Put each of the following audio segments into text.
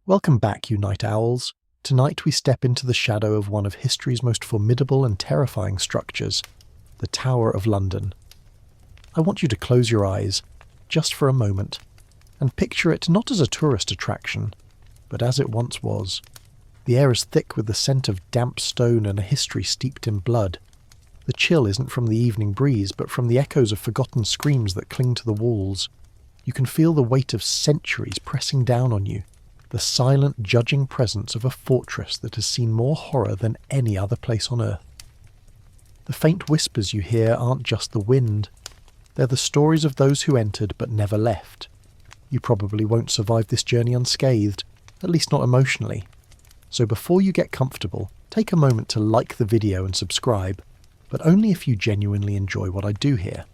Welcome back, you night owls. Tonight we step into the shadow of one of history's most formidable and terrifying structures, the Tower of London. I want you to close your eyes, just for a moment, and picture it not as a tourist attraction, but as it once was. The air is thick with the scent of damp stone and a history steeped in blood. The chill isn't from the evening breeze, but from the echoes of forgotten screams that cling to the walls. You can feel the weight of centuries pressing down on you, the silent, judging presence of a fortress that has seen more horror than any other place on earth. The faint whispers you hear aren't just the wind. They're the stories of those who entered but never left. You probably won't survive this journey unscathed, at least not emotionally. So before you get comfortable, take a moment to like the video and subscribe, but only if you genuinely enjoy what I do here.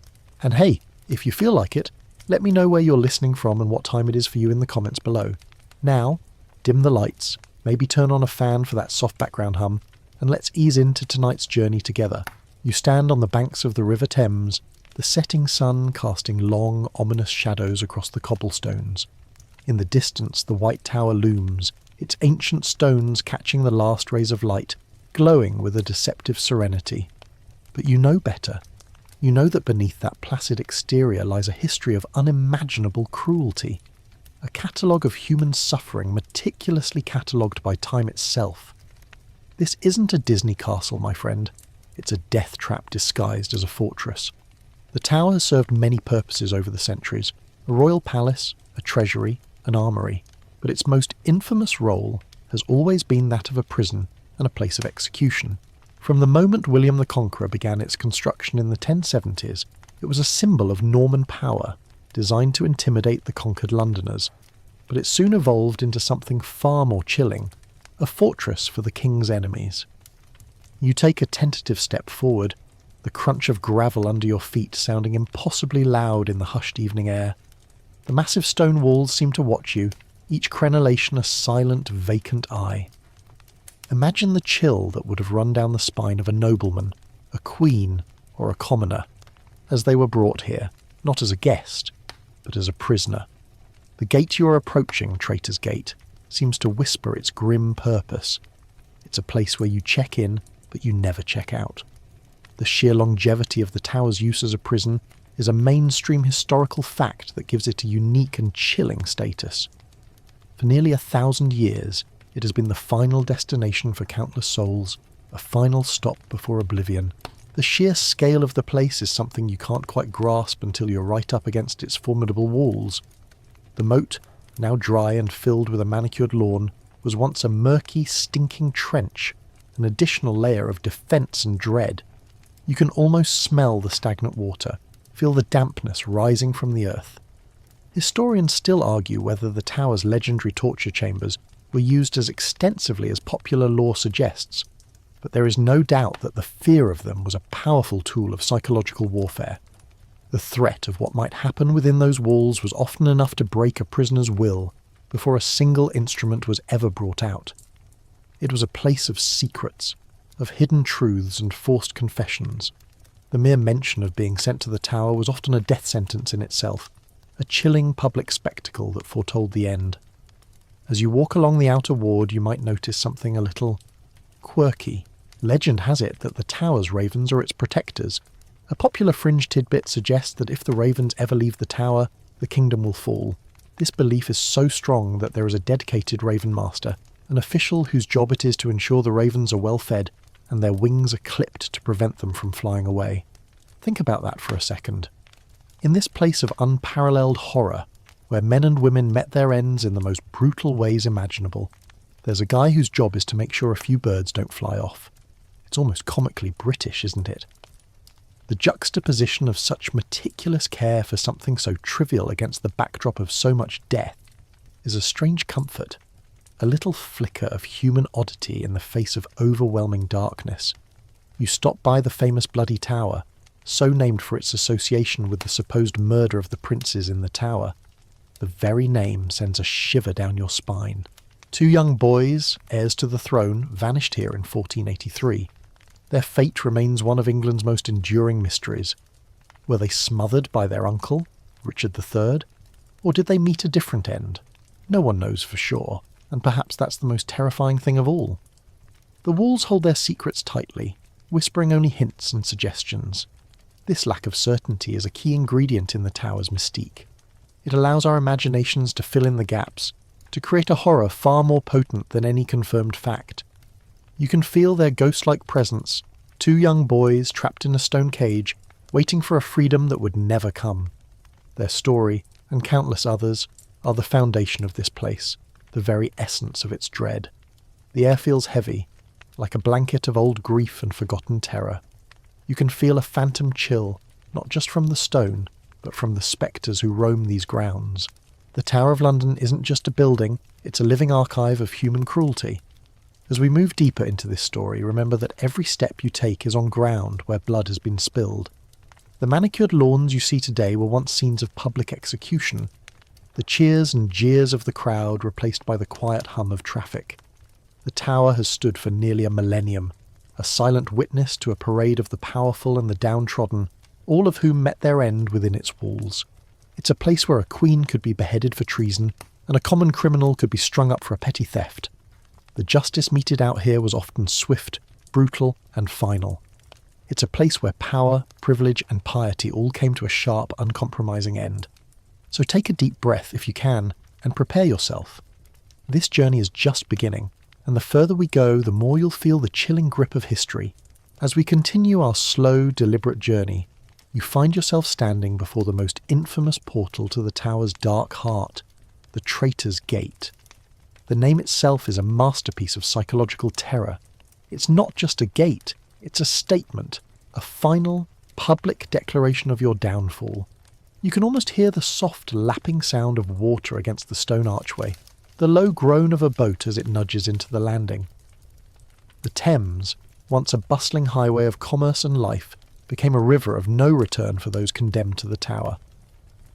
And hey, if you feel like it, let me know where you're listening from and what time it is for you in the comments below. Now, dim the lights, maybe turn on a fan for that soft background hum, and let's ease into tonight's journey together. You stand on the banks of the River Thames, the setting sun casting long, ominous shadows across the cobblestones. In the distance, the White Tower looms, its ancient stones catching the last rays of light, glowing with a deceptive serenity. But you know better. You know that beneath that placid exterior lies a history of unimaginable cruelty. A catalogue of human suffering meticulously catalogued by time itself. This isn't a Disney castle, my friend. It's a death trap disguised as a fortress. The tower has served many purposes over the centuries. A royal palace, a treasury, an armoury. But its most infamous role has always been that of a prison and a place of execution. From the moment William the Conqueror began its construction in the 1070s, it was a symbol of Norman power, designed to intimidate the conquered Londoners. But it soon evolved into something far more chilling, a fortress for the king's enemies. You take a tentative step forward, the crunch of gravel under your feet sounding impossibly loud in the hushed evening air. The massive stone walls seem to watch you, each crenellation a silent, vacant eye. Imagine the chill that would have run down the spine of a nobleman, a queen, or a commoner, as they were brought here, not as a guest, but as a prisoner. The gate you are approaching, Traitor's Gate, seems to whisper its grim purpose. It's a place where you check in, but you never check out. The sheer longevity of the tower's use as a prison is a mainstream historical fact that gives it a unique and chilling status. For nearly 1,000 years, it has been the final destination for countless souls, a final stop before oblivion. The sheer scale of the place is something you can't quite grasp until you're right up against its formidable walls. The moat, now dry and filled with a manicured lawn, was once a murky, stinking trench, an additional layer of defence and dread. You can almost smell the stagnant water, feel the dampness rising from the earth. Historians still argue whether the tower's legendary torture chambers were used as extensively as popular lore suggests, but there is no doubt that the fear of them was a powerful tool of psychological warfare. The threat of what might happen within those walls was often enough to break a prisoner's will before a single instrument was ever brought out. It was a place of secrets, of hidden truths and forced confessions. The mere mention of being sent to the tower was often a death sentence in itself, a chilling public spectacle that foretold the end. As you walk along the outer ward, you might notice something a little quirky. Legend has it that the tower's ravens are its protectors. A popular fringe tidbit suggests that if the ravens ever leave the tower, the kingdom will fall. This belief is so strong that there is a dedicated raven master, an official whose job it is to ensure the ravens are well fed and their wings are clipped to prevent them from flying away. Think about that for a second. In this place of unparalleled horror, where men and women met their ends in the most brutal ways imaginable, there's a guy whose job is to make sure a few birds don't fly off. It's almost comically British, isn't it? The juxtaposition of such meticulous care for something so trivial against the backdrop of so much death is a strange comfort, a little flicker of human oddity in the face of overwhelming darkness. You stop by the famous Bloody Tower, so named for its association with the supposed murder of the princes in the tower. The very name sends a shiver down your spine. 2 young boys, heirs to the throne, vanished here in 1483. Their fate remains one of England's most enduring mysteries. Were they smothered by their uncle, Richard III, or did they meet a different end? No one knows for sure. and perhaps that's the most terrifying thing of all. The walls hold their secrets tightly, whispering only hints and suggestions. This lack of certainty is a key ingredient in the tower's mystique. It allows our imaginations to fill in the gaps, to create a horror far more potent than any confirmed fact. You can feel their ghost-like presence, two young boys trapped in a stone cage, waiting for a freedom that would never come. Their story, and countless others, are the foundation of this place, the very essence of its dread. The air feels heavy, like a blanket of old grief and forgotten terror. You can feel a phantom chill, not just from the stone, but from the spectres who roam these grounds. The Tower of London isn't just a building, it's a living archive of human cruelty. As we move deeper into this story, remember that every step you take is on ground where blood has been spilled. The manicured lawns you see today were once scenes of public execution, the cheers and jeers of the crowd replaced by the quiet hum of traffic. The tower has stood for nearly a millennium, a silent witness to a parade of the powerful and the downtrodden, all of whom met their end within its walls. It's a place where a queen could be beheaded for treason, and a common criminal could be strung up for a petty theft. The justice meted out here was often swift, brutal, and final. It's a place where power, privilege, and piety all came to a sharp, uncompromising end. So take a deep breath if you can, and prepare yourself. This journey is just beginning, and the further we go, the more you'll feel the chilling grip of history. As we continue our slow, deliberate journey, you find yourself standing before the most infamous portal to the tower's dark heart, the Traitor's Gate. The name itself is a masterpiece of psychological terror. It's not just a gate, it's a statement, a final, public declaration of your downfall. You can almost hear the soft lapping sound of water against the stone archway, the low groan of a boat as it nudges into the landing. The Thames, once a bustling highway of commerce and life, became a river of no return for those condemned to the tower.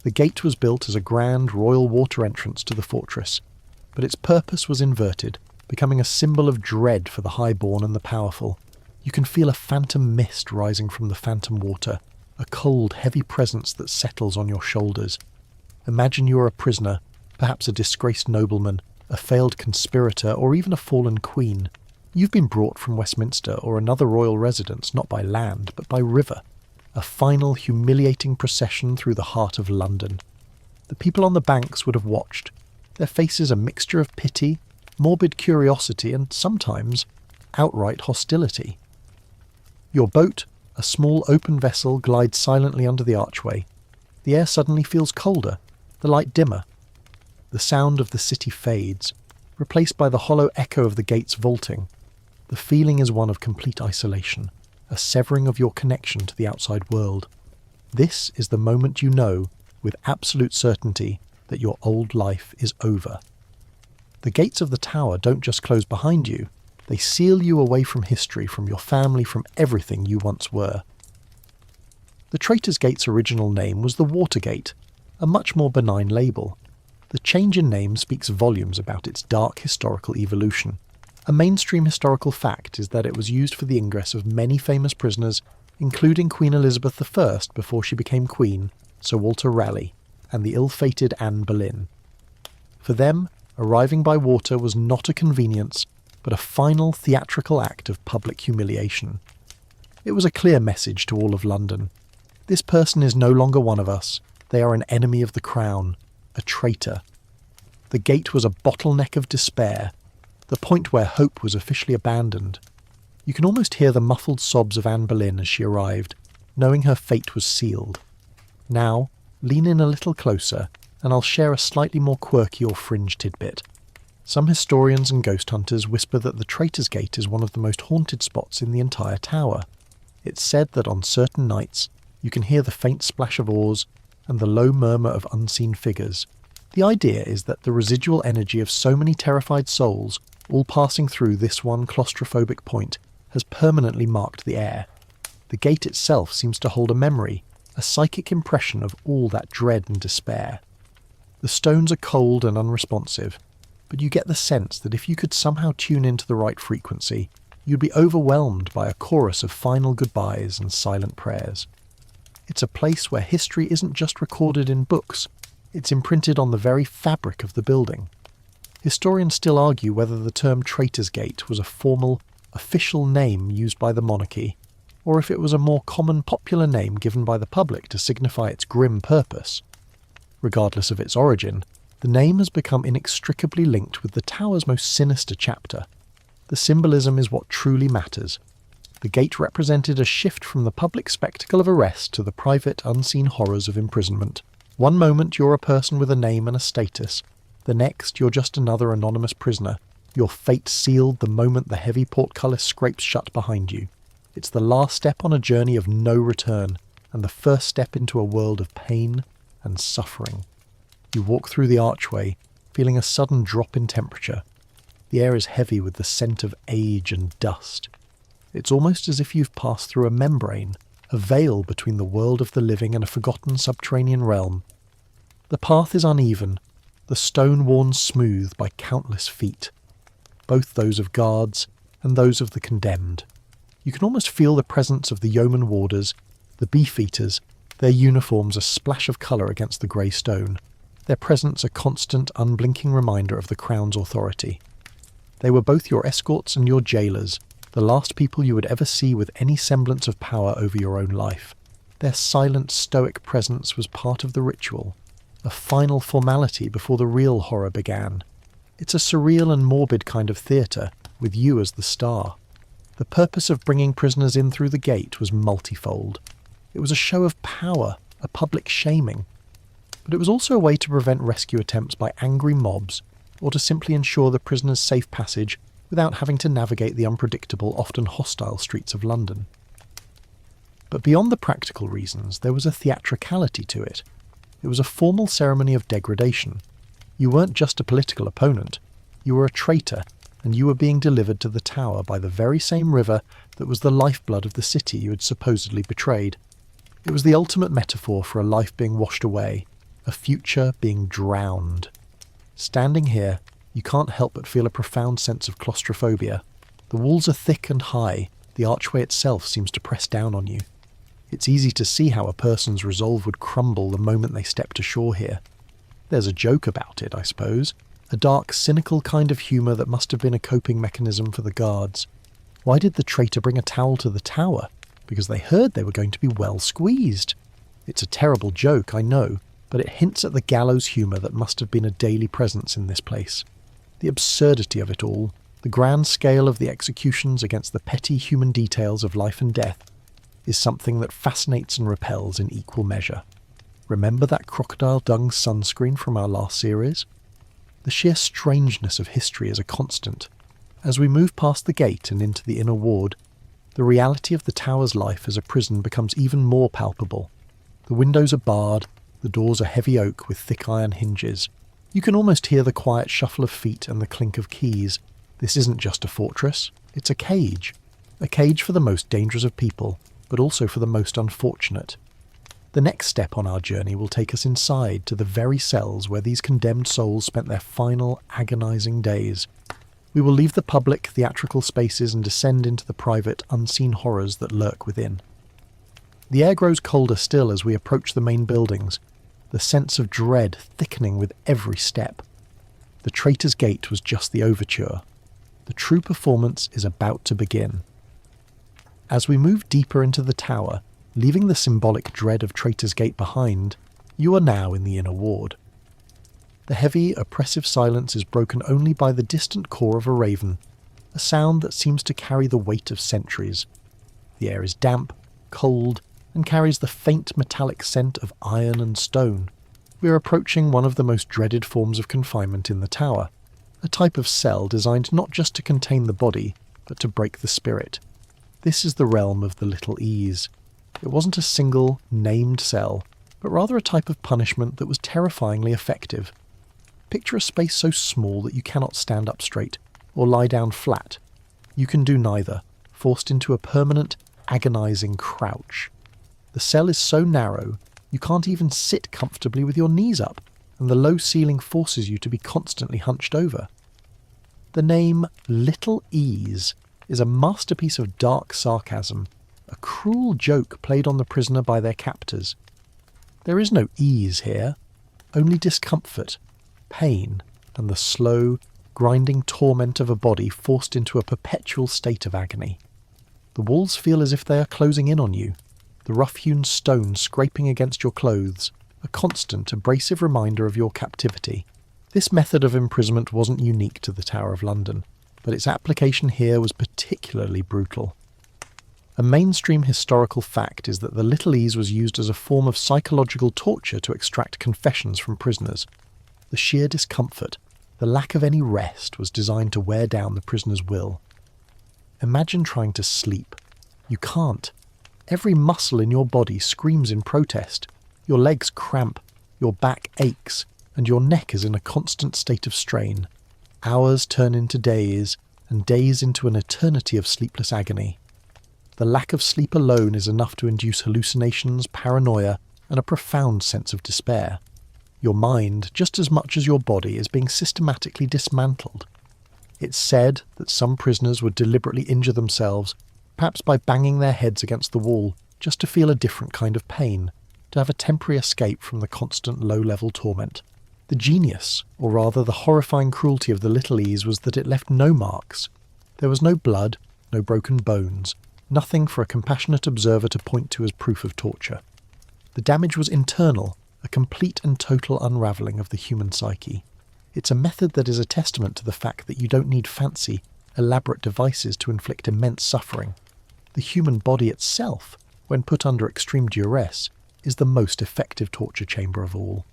The gate was built as a grand royal water entrance to the fortress, but its purpose was inverted, becoming a symbol of dread for the highborn and the powerful. You can feel a phantom mist rising from the phantom water, a cold, heavy presence that settles on your shoulders. Imagine you are a prisoner, perhaps a disgraced nobleman, a failed conspirator, or even a fallen queen. You've been brought from Westminster or another royal residence not by land, but by river. A final, humiliating procession through the heart of London. The people on the banks would have watched, their faces a mixture of pity, morbid curiosity, and sometimes outright hostility. Your boat, a small open vessel, glides silently under the archway. The air suddenly feels colder, the light dimmer. The sound of the city fades, replaced by the hollow echo of the gate's vaulting. The feeling is one of complete isolation, a severing of your connection to the outside world. This is the moment you know, with absolute certainty, that your old life is over. The gates of the tower don't just close behind you, they seal you away from history, from your family, from everything you once were. The Traitor's Gate's original name was the Watergate, a much more benign label. The change in name speaks volumes about its dark historical evolution. A mainstream historical fact is that it was used for the ingress of many famous prisoners, including Queen Elizabeth I before she became Queen, Sir Walter Raleigh, and the ill-fated Anne Boleyn. For them, arriving by water was not a convenience, but a final theatrical act of public humiliation. It was a clear message to all of London. This person is no longer one of us. They are an enemy of the crown, a traitor. The gate was a bottleneck of despair, the point where hope was officially abandoned. You can almost hear the muffled sobs of Anne Boleyn as she arrived, knowing her fate was sealed. Now, lean in a little closer, and I'll share a slightly more quirky or fringe tidbit. Some historians and ghost hunters whisper that the Traitor's Gate is one of the most haunted spots in the entire tower. It's said that on certain nights, you can hear the faint splash of oars and the low murmur of unseen figures. The idea is that the residual energy of so many terrified souls, all passing through this one claustrophobic point, has permanently marked the air. The gate itself seems to hold a memory, a psychic impression of all that dread and despair. The stones are cold and unresponsive, but you get the sense that if you could somehow tune into the right frequency, you'd be overwhelmed by a chorus of final goodbyes and silent prayers. It's a place where history isn't just recorded in books, it's imprinted on the very fabric of the building. Historians still argue whether the term Traitor's Gate was a formal, official name used by the monarchy, or if it was a more common popular name given by the public to signify its grim purpose. Regardless of its origin, the name has become inextricably linked with the tower's most sinister chapter. The symbolism is what truly matters. The gate represented a shift from the public spectacle of arrest to the private, unseen horrors of imprisonment. One moment you're a person with a name and a status. The next, you're just another anonymous prisoner, your fate sealed the moment the heavy portcullis scrapes shut behind you. It's the last step on a journey of no return, and the first step into a world of pain and suffering. You walk through the archway, feeling a sudden drop in temperature. The air is heavy with the scent of age and dust. It's almost as if you've passed through a membrane, a veil between the world of the living and a forgotten subterranean realm. The path is uneven, the stone worn smooth by countless feet, both those of guards and those of the condemned. You can almost feel the presence of the yeoman warders, the beefeaters, their uniforms a splash of colour against the grey stone, their presence a constant, unblinking reminder of the Crown's authority. They were both your escorts and your jailers, the last people you would ever see with any semblance of power over your own life. Their silent, stoic presence was part of the ritual, a final formality before the real horror began. It's a surreal and morbid kind of theatre, with you as the star. The purpose of bringing prisoners in through the gate was multifold. It was a show of power, a public shaming. But it was also a way to prevent rescue attempts by angry mobs, or to simply ensure the prisoners' safe passage without having to navigate the unpredictable, often hostile streets of London. But beyond the practical reasons, there was a theatricality to it. It was a formal ceremony of degradation. You weren't just a political opponent, you were a traitor, and you were being delivered to the tower by the very same river that was the lifeblood of the city you had supposedly betrayed. It was the ultimate metaphor for a life being washed away, a future being drowned. Standing here, you can't help but feel a profound sense of claustrophobia. The walls are thick and high, the archway itself seems to press down on you. It's easy to see how a person's resolve would crumble the moment they stepped ashore here. There's a joke about it, I suppose, a dark, cynical kind of humour that must have been a coping mechanism for the guards. Why did the traitor bring a towel to the tower? Because they heard they were going to be well squeezed. It's a terrible joke, I know, but it hints at the gallows humour that must have been a daily presence in this place. The absurdity of it all, the grand scale of the executions against the petty human details of life and death, is something that fascinates and repels in equal measure. Remember that crocodile dung sunscreen from our last series? The sheer strangeness of history is a constant. As we move past the gate and into the inner ward, the reality of the tower's life as a prison becomes even more palpable. The windows are barred, the doors are heavy oak with thick iron hinges. You can almost hear the quiet shuffle of feet and the clink of keys. This isn't just a fortress, it's a cage. A cage for the most dangerous of people, but also for the most unfortunate. The next step on our journey will take us inside to the very cells where these condemned souls spent their final, agonizing days. We will leave the public, theatrical spaces and descend into the private, unseen horrors that lurk within. The air grows colder still as we approach the main buildings, the sense of dread thickening with every step. The Traitor's Gate was just the overture. The true performance is about to begin. As we move deeper into the tower, leaving the symbolic dread of Traitor's Gate behind, you are now in the inner ward. The heavy, oppressive silence is broken only by the distant caw of a raven, a sound that seems to carry the weight of centuries. The air is damp, cold, and carries the faint metallic scent of iron and stone. We are approaching one of the most dreaded forms of confinement in the tower, a type of cell designed not just to contain the body, but to break the spirit. This is the realm of the Little Ease. It wasn't a single, named cell, but rather a type of punishment that was terrifyingly effective. Picture a space so small that you cannot stand up straight, or lie down flat. You can do neither, forced into a permanent, agonizing crouch. The cell is so narrow, you can't even sit comfortably with your knees up, and the low ceiling forces you to be constantly hunched over. The name Little Ease is a masterpiece of dark sarcasm, a cruel joke played on the prisoner by their captors. There is no ease here, only discomfort, pain, and the slow, grinding torment of a body forced into a perpetual state of agony. The walls feel as if they are closing in on you, the rough-hewn stone scraping against your clothes, a constant, abrasive reminder of your captivity. This method of imprisonment wasn't unique to the Tower of London, but its application here was particularly brutal. A mainstream historical fact is that the Little Ease was used as a form of psychological torture to extract confessions from prisoners. The sheer discomfort, the lack of any rest, was designed to wear down the prisoner's will. Imagine trying to sleep. You can't. Every muscle in your body screams in protest. Your legs cramp, your back aches, and your neck is in a constant state of strain. Hours turn into days, and days into an eternity of sleepless agony. The lack of sleep alone is enough to induce hallucinations, paranoia, and a profound sense of despair. Your mind, just as much as your body, is being systematically dismantled. It's said that some prisoners would deliberately injure themselves, perhaps by banging their heads against the wall, just to feel a different kind of pain, to have a temporary escape from the constant low-level torment. The genius, or rather the horrifying cruelty of the Little Ease, was that it left no marks. There was no blood, no broken bones, nothing for a compassionate observer to point to as proof of torture. The damage was internal, a complete and total unravelling of the human psyche. It's a method that is a testament to the fact that you don't need fancy, elaborate devices to inflict immense suffering. The human body itself, when put under extreme duress, is the most effective torture chamber of all.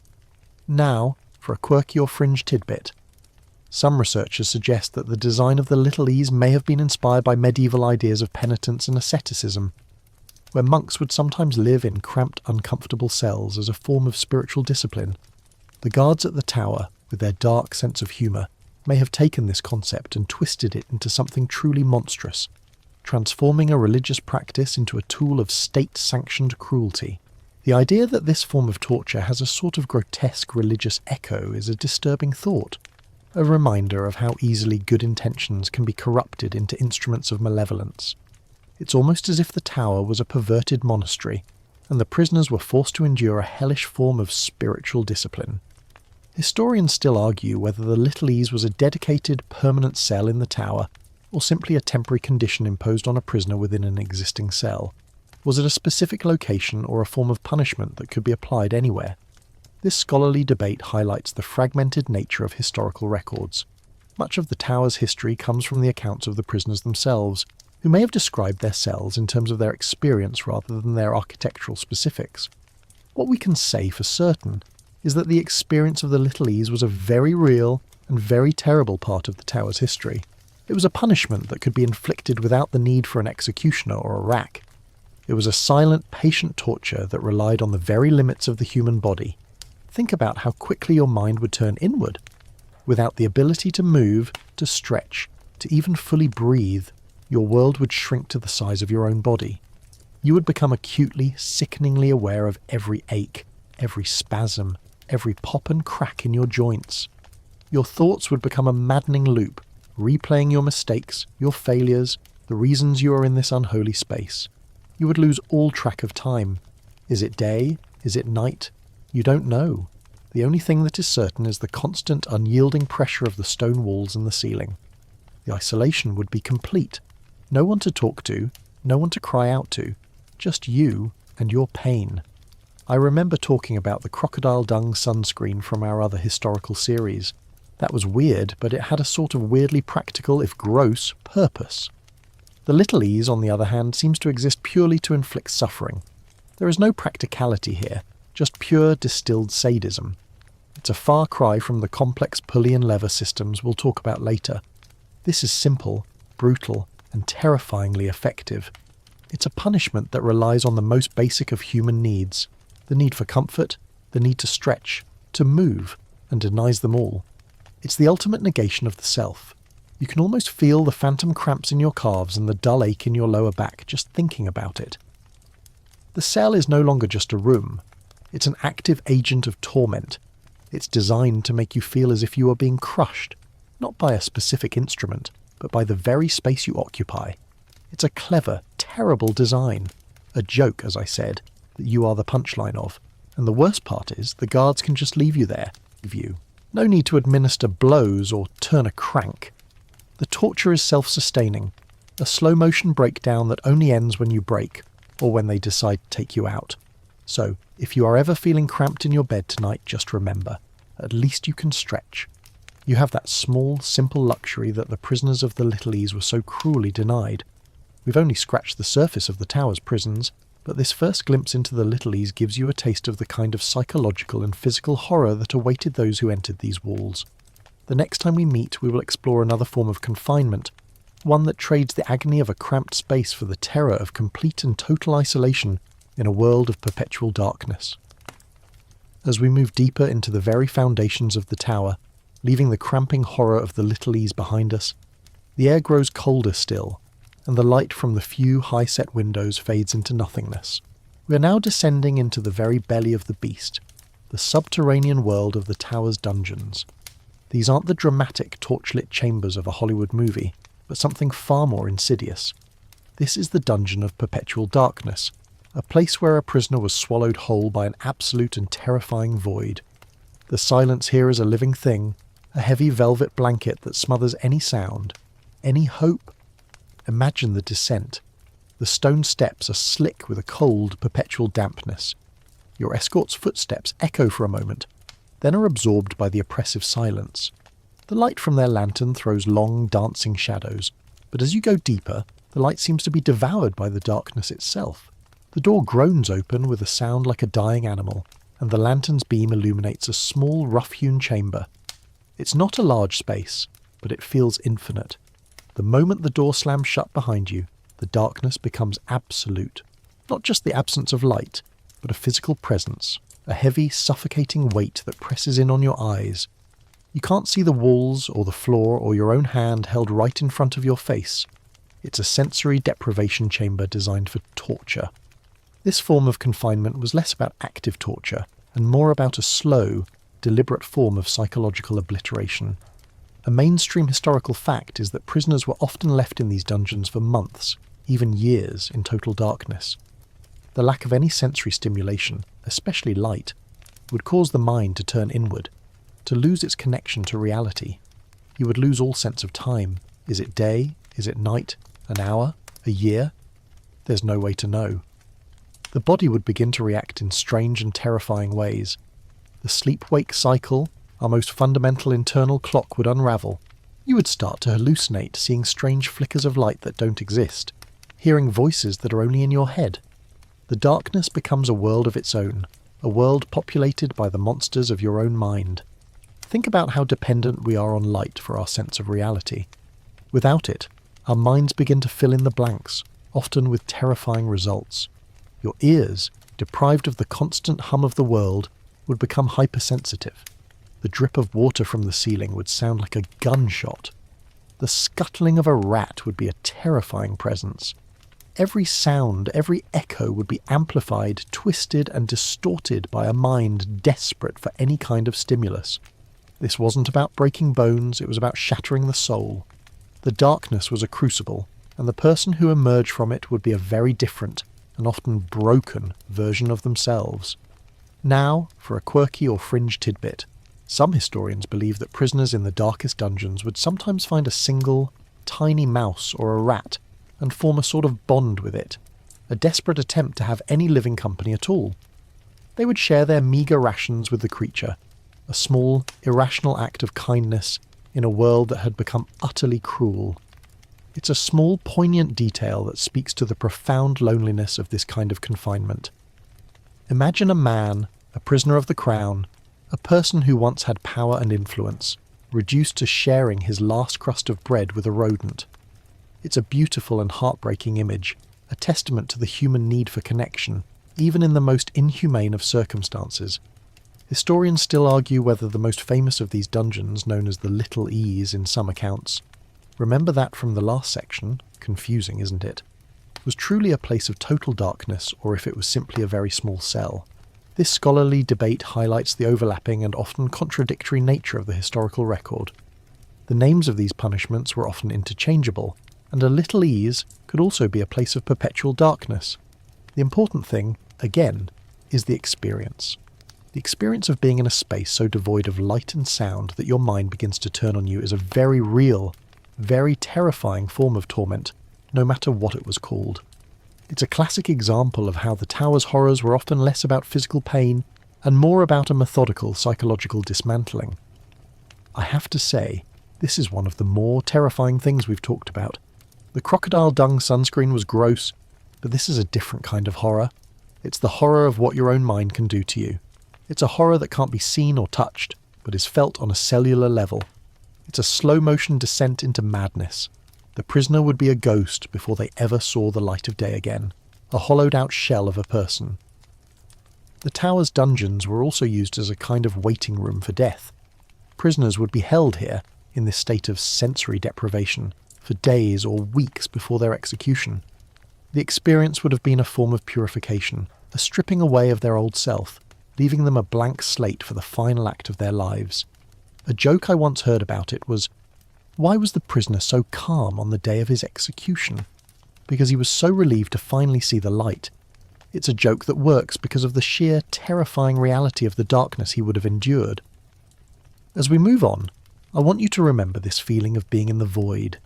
Now, for a quirky or fringe tidbit. Some researchers suggest that the design of the Little Ease may have been inspired by medieval ideas of penitence and asceticism, where monks would sometimes live in cramped, uncomfortable cells as a form of spiritual discipline. The guards at the tower, with their dark sense of humour, may have taken this concept and twisted it into something truly monstrous, transforming a religious practice into a tool of state-sanctioned cruelty. The idea that this form of torture has a sort of grotesque religious echo is a disturbing thought, a reminder of how easily good intentions can be corrupted into instruments of malevolence. It's almost as if the tower was a perverted monastery, and the prisoners were forced to endure a hellish form of spiritual discipline. Historians still argue whether the Little Ease was a dedicated, permanent cell in the tower, or simply a temporary condition imposed on a prisoner within an existing cell. Was it a specific location or a form of punishment that could be applied anywhere? This scholarly debate highlights the fragmented nature of historical records. Much of the tower's history comes from the accounts of the prisoners themselves, who may have described their cells in terms of their experience rather than their architectural specifics. What we can say for certain is that the experience of the Little Ease was a very real and very terrible part of the tower's history. It was a punishment that could be inflicted without the need for an executioner or a rack. It was a silent, patient torture that relied on the very limits of the human body. Think about how quickly your mind would turn inward. Without the ability to move, to stretch, to even fully breathe, your world would shrink to the size of your own body. You would become acutely, sickeningly aware of every ache, every spasm, every pop and crack in your joints. Your thoughts would become a maddening loop, replaying your mistakes, your failures, the reasons you are in this unholy space. You would lose all track of time. Is it day? Is it night? You don't know. The only thing that is certain is the constant, unyielding pressure of the stone walls and the ceiling. The isolation would be complete. No one to talk to, no one to cry out to, just you and your pain. I remember talking about the crocodile dung sunscreen from our other historical series. That was weird, but it had a sort of weirdly practical, if gross, purpose. The Little Ease, on the other hand, seems to exist purely to inflict suffering. There is no practicality here, just pure distilled sadism. It's a far cry from the complex pulley and lever systems we'll talk about later. This is simple, brutal, and terrifyingly effective. It's a punishment that relies on the most basic of human needs, the need for comfort, the need to stretch, to move, and denies them all. It's the ultimate negation of the self. You can almost feel the phantom cramps in your calves and the dull ache in your lower back just thinking about it. The cell is no longer just a room. It's an active agent of torment. It's designed to make you feel as if you are being crushed, not by a specific instrument, but by the very space you occupy. It's a clever, terrible design. A joke, as I said, that you are the punchline of. And the worst part is, the guards can just leave you there. No need to administer blows or turn a crank. The torture is self-sustaining, a slow-motion breakdown that only ends when you break, or when they decide to take you out. So, if you are ever feeling cramped in your bed tonight, just remember, at least you can stretch. You have that small, simple luxury that the prisoners of the Little Ease were so cruelly denied. We've only scratched the surface of the Tower's prisons, but this first glimpse into the Little Ease gives you a taste of the kind of psychological and physical horror that awaited those who entered these walls. The next time we meet, we will explore another form of confinement, one that trades the agony of a cramped space for the terror of complete and total isolation in a world of perpetual darkness. As we move deeper into the very foundations of the Tower, leaving the cramping horror of the Little Ease behind us, the air grows colder still, and the light from the few high-set windows fades into nothingness. We are now descending into the very belly of the beast, the subterranean world of the Tower's dungeons. These aren't the dramatic, torchlit chambers of a Hollywood movie, but something far more insidious. This is the dungeon of perpetual darkness, a place where a prisoner was swallowed whole by an absolute and terrifying void. The silence here is a living thing, a heavy velvet blanket that smothers any sound, any hope. Imagine the descent. The stone steps are slick with a cold, perpetual dampness. Your escort's footsteps echo for a moment, then are absorbed by the oppressive silence. The light from their lantern throws long, dancing shadows, but as you go deeper, the light seems to be devoured by the darkness itself. The door groans open with a sound like a dying animal, and the lantern's beam illuminates a small, rough-hewn chamber. It's not a large space, but it feels infinite. The moment the door slams shut behind you, the darkness becomes absolute. Not just the absence of light, but a physical presence, a heavy, suffocating weight that presses in on your eyes. You can't see the walls or the floor or your own hand held right in front of your face. It's a sensory deprivation chamber designed for torture. This form of confinement was less about active torture and more about a slow, deliberate form of psychological obliteration. A mainstream historical fact is that prisoners were often left in these dungeons for months, even years, in total darkness. The lack of any sensory stimulation, especially light, would cause the mind to turn inward, to lose its connection to reality. You would lose all sense of time. Is it day? Is it night? An hour? A year? There's no way to know. The body would begin to react in strange and terrifying ways. The sleep-wake cycle, our most fundamental internal clock, would unravel. You would start to hallucinate, seeing strange flickers of light that don't exist, hearing voices that are only in your head. The darkness becomes a world of its own, a world populated by the monsters of your own mind. Think about how dependent we are on light for our sense of reality. Without it, our minds begin to fill in the blanks, often with terrifying results. Your ears, deprived of the constant hum of the world, would become hypersensitive. The drip of water from the ceiling would sound like a gunshot. The scuttling of a rat would be a terrifying presence. Every sound, every echo would be amplified, twisted and distorted by a mind desperate for any kind of stimulus. This wasn't about breaking bones, it was about shattering the soul. The darkness was a crucible, and the person who emerged from it would be a very different, and often broken, version of themselves. Now, for a quirky or fringe tidbit, some historians believe that prisoners in the darkest dungeons would sometimes find a single, tiny mouse or a rat and form a sort of bond with it, a desperate attempt to have any living company at all. They would share their meagre rations with the creature, a small, irrational act of kindness in a world that had become utterly cruel. It's a small, poignant detail that speaks to the profound loneliness of this kind of confinement. Imagine a man, a prisoner of the crown, a person who once had power and influence, reduced to sharing his last crust of bread with a rodent. It's a beautiful and heartbreaking image, a testament to the human need for connection, even in the most inhumane of circumstances. Historians still argue whether the most famous of these dungeons, known as the Little Ease in some accounts, remember that from the last section, confusing isn't it, was truly a place of total darkness or if it was simply a very small cell. This scholarly debate highlights the overlapping and often contradictory nature of the historical record. The names of these punishments were often interchangeable, and a Little Ease could also be a place of perpetual darkness. The important thing, again, is the experience. The experience of being in a space so devoid of light and sound that your mind begins to turn on you is a very real, very terrifying form of torment, no matter what it was called. It's a classic example of how the tower's horrors were often less about physical pain and more about a methodical psychological dismantling. I have to say, this is one of the more terrifying things we've talked about. The crocodile dung sunscreen was gross, but this is a different kind of horror. It's the horror of what your own mind can do to you. It's a horror that can't be seen or touched, but is felt on a cellular level. It's a slow-motion descent into madness. The prisoner would be a ghost before they ever saw the light of day again, a hollowed-out shell of a person. The tower's dungeons were also used as a kind of waiting room for death. Prisoners would be held here, in this state of sensory deprivation, for days or weeks before their execution. The experience would have been a form of purification, a stripping away of their old self, leaving them a blank slate for the final act of their lives. A joke I once heard about it was, why was the prisoner so calm on the day of his execution? Because he was so relieved to finally see the light. It's a joke that works because of the sheer terrifying reality of the darkness he would have endured. As we move on, I want you to remember this feeling of being in the void.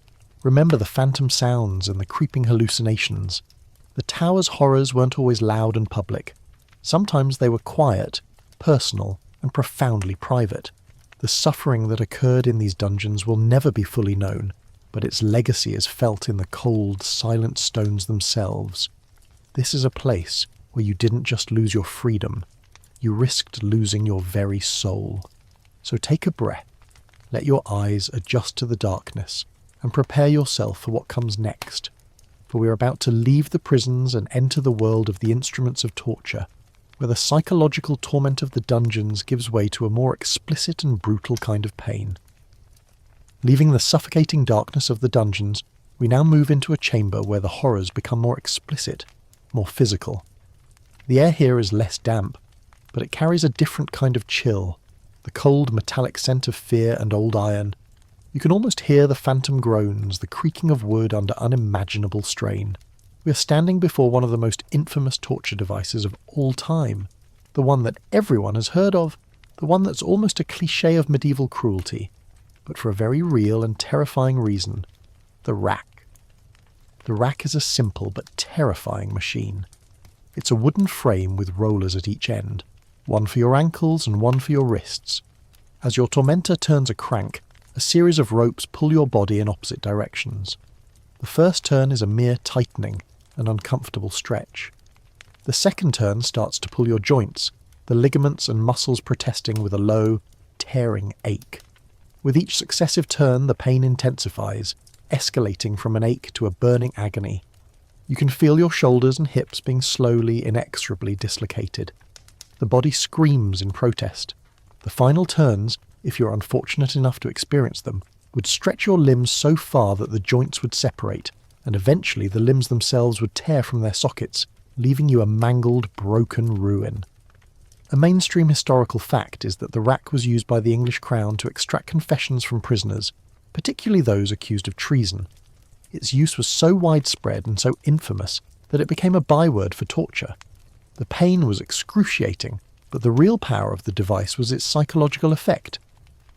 Remember the phantom sounds and the creeping hallucinations. The tower's horrors weren't always loud and public. Sometimes they were quiet, personal, and profoundly private. The suffering that occurred in these dungeons will never be fully known, but its legacy is felt in the cold, silent stones themselves. This is a place where you didn't just lose your freedom, you risked losing your very soul. So take a breath, let your eyes adjust to the darkness, and prepare yourself for what comes next. For we are about to leave the prisons and enter the world of the instruments of torture, where the psychological torment of the dungeons gives way to a more explicit and brutal kind of pain. Leaving the suffocating darkness of the dungeons, we now move into a chamber where the horrors become more explicit, more physical. The air here is less damp, but it carries a different kind of chill, the cold metallic scent of fear and old iron. You can almost hear the phantom groans, the creaking of wood under unimaginable strain. We are standing before one of the most infamous torture devices of all time, the one that everyone has heard of, the one that's almost a cliché of medieval cruelty, but for a very real and terrifying reason, the rack. The rack is a simple but terrifying machine. It's a wooden frame with rollers at each end, one for your ankles and one for your wrists. As your tormentor turns a crank, a series of ropes pull your body in opposite directions. The first turn is a mere tightening, an uncomfortable stretch. The second turn starts to pull your joints, the ligaments and muscles protesting with a low, tearing ache. With each successive turn, the pain intensifies, escalating from an ache to a burning agony. You can feel your shoulders and hips being slowly, inexorably dislocated. The body screams in protest. The final turns, if you're unfortunate enough to experience them, would stretch your limbs so far that the joints would separate, and eventually the limbs themselves would tear from their sockets, leaving you a mangled, broken ruin. A mainstream historical fact is that the rack was used by the English Crown to extract confessions from prisoners, particularly those accused of treason. Its use was so widespread and so infamous that it became a byword for torture. The pain was excruciating, but the real power of the device was its psychological effect.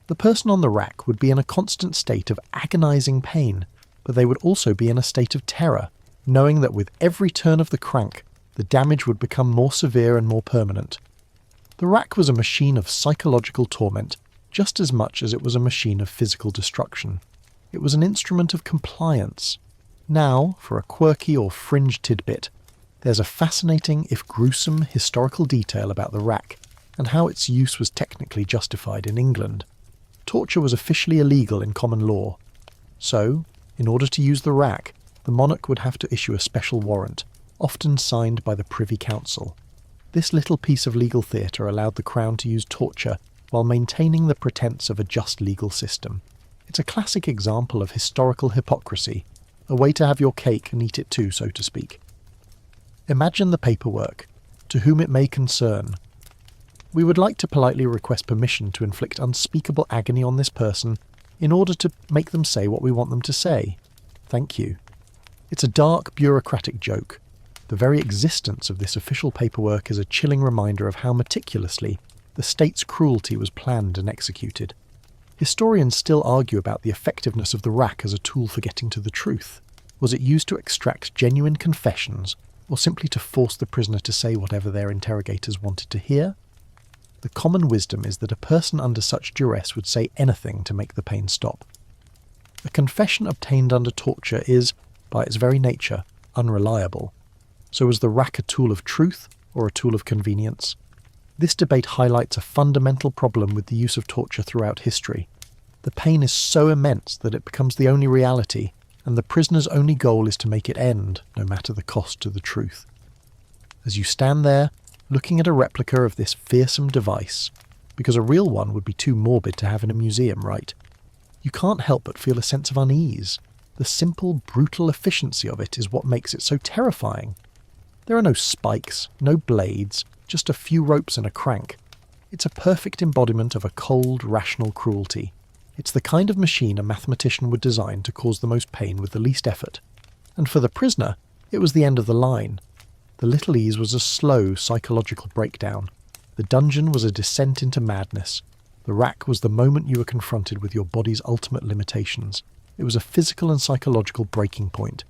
The person on the rack would be in a constant state of agonizing pain, but they would also be in a state of terror, knowing that with every turn of the crank, the damage would become more severe and more permanent. The rack was a machine of psychological torment, just as much as it was a machine of physical destruction. It was an instrument of compliance. Now, for a quirky or fringe tidbit, there's a fascinating, if gruesome, historical detail about the rack and how its use was technically justified in England. Torture was officially illegal in common law. So, in order to use the rack, the monarch would have to issue a special warrant, often signed by the Privy Council. This little piece of legal theatre allowed the Crown to use torture while maintaining the pretense of a just legal system. It's a classic example of historical hypocrisy, a way to have your cake and eat it too, so to speak. Imagine the paperwork, to whom it may concern. We would like to politely request permission to inflict unspeakable agony on this person in order to make them say what we want them to say. Thank you. It's a dark, bureaucratic joke. The very existence of this official paperwork is a chilling reminder of how meticulously, The state's cruelty was planned and executed. Historians still argue about the effectiveness of the rack as a tool for getting to the truth. Was it used to extract genuine confessions, or simply to force the prisoner to say whatever their interrogators wanted to hear? The common wisdom is that a person under such duress would say anything to make the pain stop. A confession obtained under torture is, by its very nature, unreliable. So was the rack a tool of truth or a tool of convenience? This debate highlights a fundamental problem with the use of torture throughout history. The pain is so immense that it becomes the only reality, and the prisoner's only goal is to make it end, no matter the cost to the truth. As you stand there, looking at a replica of this fearsome device, because a real one would be too morbid to have in a museum, right? You can't help but feel a sense of unease. The simple, brutal efficiency of it is what makes it so terrifying. There are no spikes, no blades, just a few ropes and a crank. It's a perfect embodiment of a cold, rational cruelty. It's the kind of machine a mathematician would design to cause the most pain with the least effort. And for the prisoner, it was the end of the line. The little ease was a slow psychological breakdown. The dungeon was a descent into madness. The rack was the moment you were confronted with your body's ultimate limitations. It was a physical and psychological breaking point.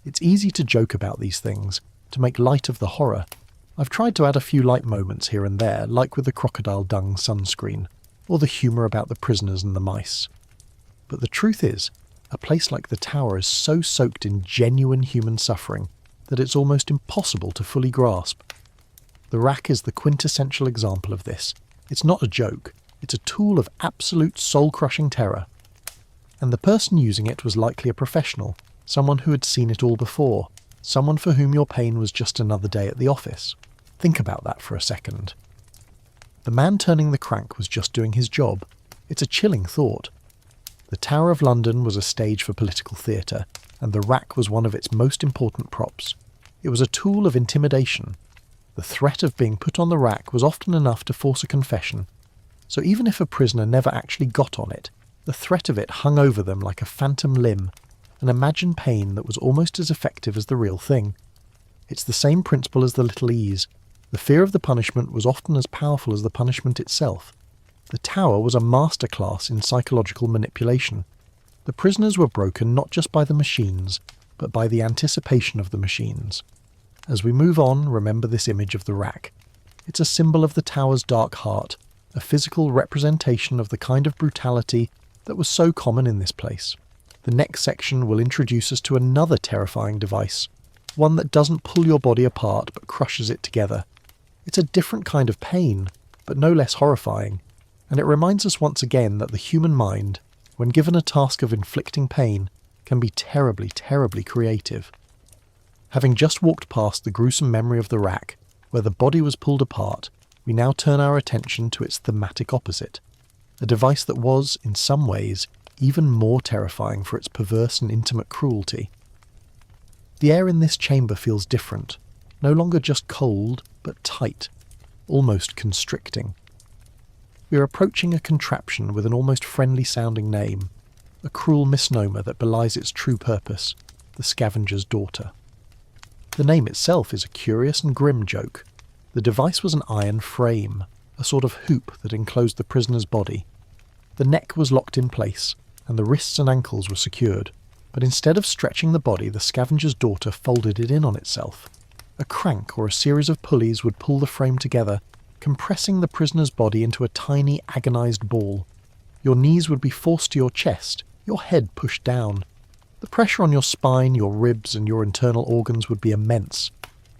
It's easy to joke about these things, to make light of the horror. I've tried to add a few light moments here and there, like with the crocodile dung sunscreen, or the humour about the prisoners and the mice. But the truth is, a place like the Tower is so soaked in genuine human suffering that it's almost impossible to fully grasp. The rack is the quintessential example of this. It's not a joke, it's a tool of absolute soul-crushing terror. And the person using it was likely a professional, someone who had seen it all before, someone for whom your pain was just another day at the office. Think about that for a second. The man turning the crank was just doing his job. It's a chilling thought. The Tower of London was a stage for political theatre, and the rack was one of its most important props. It was a tool of intimidation. The threat of being put on the rack was often enough to force a confession, so even if a prisoner never actually got on it, the threat of it hung over them like a phantom limb, an imagined pain that was almost as effective as the real thing. It's the same principle as the little ease. The fear of the punishment was often as powerful as the punishment itself. The Tower was a masterclass in psychological manipulation. The prisoners were broken not just by the machines, but by the anticipation of the machines. As we move on, remember this image of the rack. It's a symbol of the Tower's dark heart, a physical representation of the kind of brutality that was so common in this place. The next section will introduce us to another terrifying device, one that doesn't pull your body apart but crushes it together. It's a different kind of pain, but no less horrifying, and it reminds us once again that the human mind, when given a task of inflicting pain, can be terribly, terribly creative. Having just walked past the gruesome memory of the rack, where the body was pulled apart, we now turn our attention to its thematic opposite, a device that was, in some ways, even more terrifying for its perverse and intimate cruelty. The air in this chamber feels different, no longer just cold, but tight, almost constricting. We are approaching a contraption with an almost friendly-sounding name, a cruel misnomer that belies its true purpose, the scavenger's daughter. The name itself is a curious and grim joke. The device was an iron frame, a sort of hoop that enclosed the prisoner's body. The neck was locked in place, and the wrists and ankles were secured, but instead of stretching the body, the scavenger's daughter folded it in on itself. A crank or a series of pulleys would pull the frame together, compressing the prisoner's body into a tiny, agonized ball. Your knees would be forced to your chest, your head pushed down. The pressure on your spine, your ribs, and your internal organs would be immense.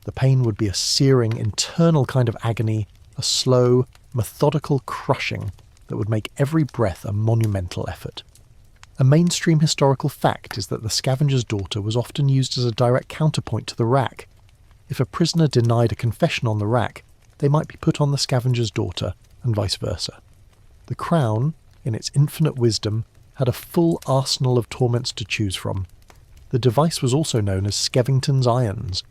The pain would be a searing, internal kind of agony, a slow, methodical crushing that would make every breath a monumental effort. A mainstream historical fact is that the scavenger's daughter was often used as a direct counterpoint to the rack. If a prisoner denied a confession on the rack, they might be put on the scavenger's daughter, and vice versa. The Crown, in its infinite wisdom, had a full arsenal of torments to choose from. The device was also known as Skevington's irons,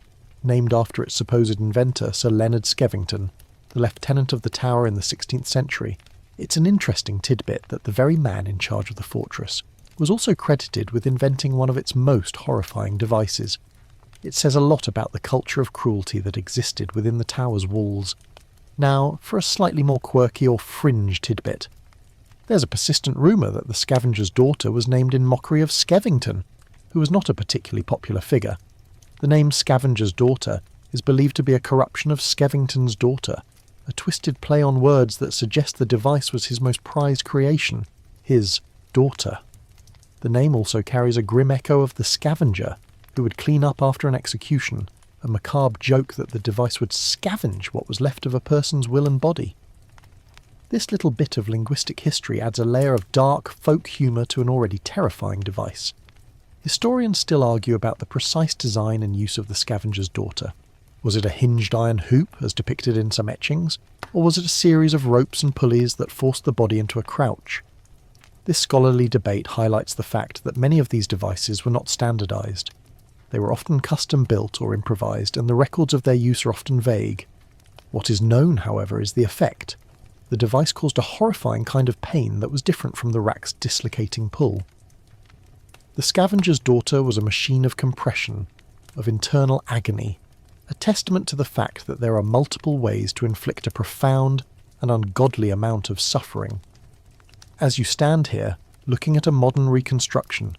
named after its supposed inventor, Sir Leonard Skevington, the lieutenant of the Tower in the 16th century. It's an interesting tidbit that the very man in charge of the fortress was also credited with inventing one of its most horrifying devices. It says a lot about the culture of cruelty that existed within the Tower's walls. Now, for a slightly more quirky or fringe tidbit. There's a persistent rumour that the scavenger's daughter was named in mockery of Skevington, who was not a particularly popular figure. The name Scavenger's Daughter is believed to be a corruption of Skevington's daughter, a twisted play on words that suggest the device was his most prized creation, his daughter. The name also carries a grim echo of the scavenger, who would clean up after an execution, a macabre joke that the device would scavenge what was left of a person's will and body. This little bit of linguistic history adds a layer of dark folk humour to an already terrifying device. Historians still argue about the precise design and use of the scavenger's daughter. Was it a hinged iron hoop, as depicted in some etchings, or was it a series of ropes and pulleys that forced the body into a crouch? This scholarly debate highlights the fact that many of these devices were not standardised. They were often custom-built or improvised, and the records of their use are often vague. What is known, however, is the effect. The device caused a horrifying kind of pain that was different from the rack's dislocating pull. The scavenger's daughter was a machine of compression, of internal agony, a testament to the fact that there are multiple ways to inflict a profound and ungodly amount of suffering. As you stand here, looking at a modern reconstruction,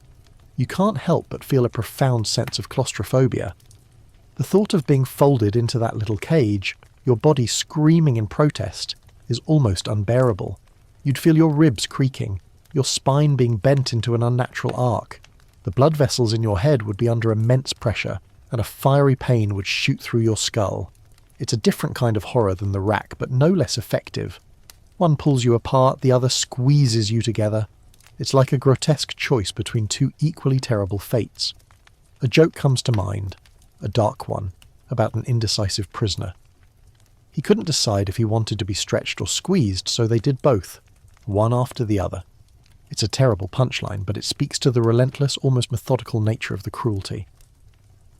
you can't help but feel a profound sense of claustrophobia. The thought of being folded into that little cage, your body screaming in protest, is almost unbearable. You'd feel your ribs creaking, your spine being bent into an unnatural arc. The blood vessels in your head would be under immense pressure, and a fiery pain would shoot through your skull. It's a different kind of horror than the rack, but no less effective. One pulls you apart, the other squeezes you together. It's like a grotesque choice between two equally terrible fates. A joke comes to mind, a dark one, about an indecisive prisoner. He couldn't decide if he wanted to be stretched or squeezed, so they did both, one after the other. It's a terrible punchline, but it speaks to the relentless, almost methodical nature of the cruelty.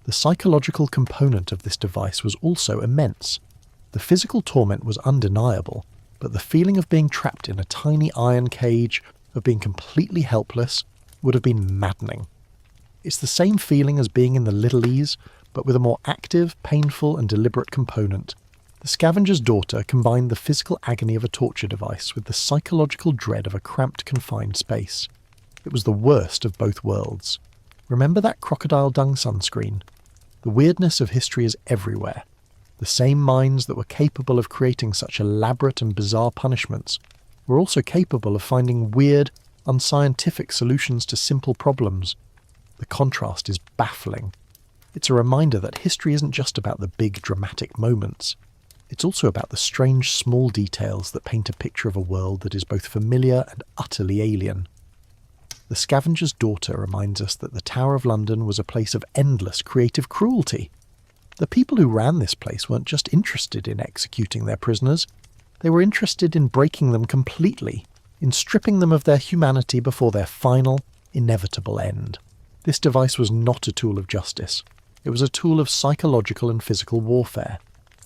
The psychological component of this device was also immense. The physical torment was undeniable, but the feeling of being trapped in a tiny iron cage, of being completely helpless, would have been maddening. It's the same feeling as being in the Little Ease, but with a more active, painful and deliberate component. The scavenger's daughter combined the physical agony of a torture device with the psychological dread of a cramped, confined space. It was the worst of both worlds. Remember that crocodile dung sunscreen? The weirdness of history is everywhere. The same minds that were capable of creating such elaborate and bizarre punishments were also capable of finding weird, unscientific solutions to simple problems. The contrast is baffling. It's a reminder that history isn't just about the big, dramatic moments. It's also about the strange, small details that paint a picture of a world that is both familiar and utterly alien. The scavenger's daughter reminds us that the Tower of London was a place of endless creative cruelty. The people who ran this place weren't just interested in executing their prisoners, they were interested in breaking them completely, in stripping them of their humanity before their final, inevitable end. This device was not a tool of justice. It was a tool of psychological and physical warfare.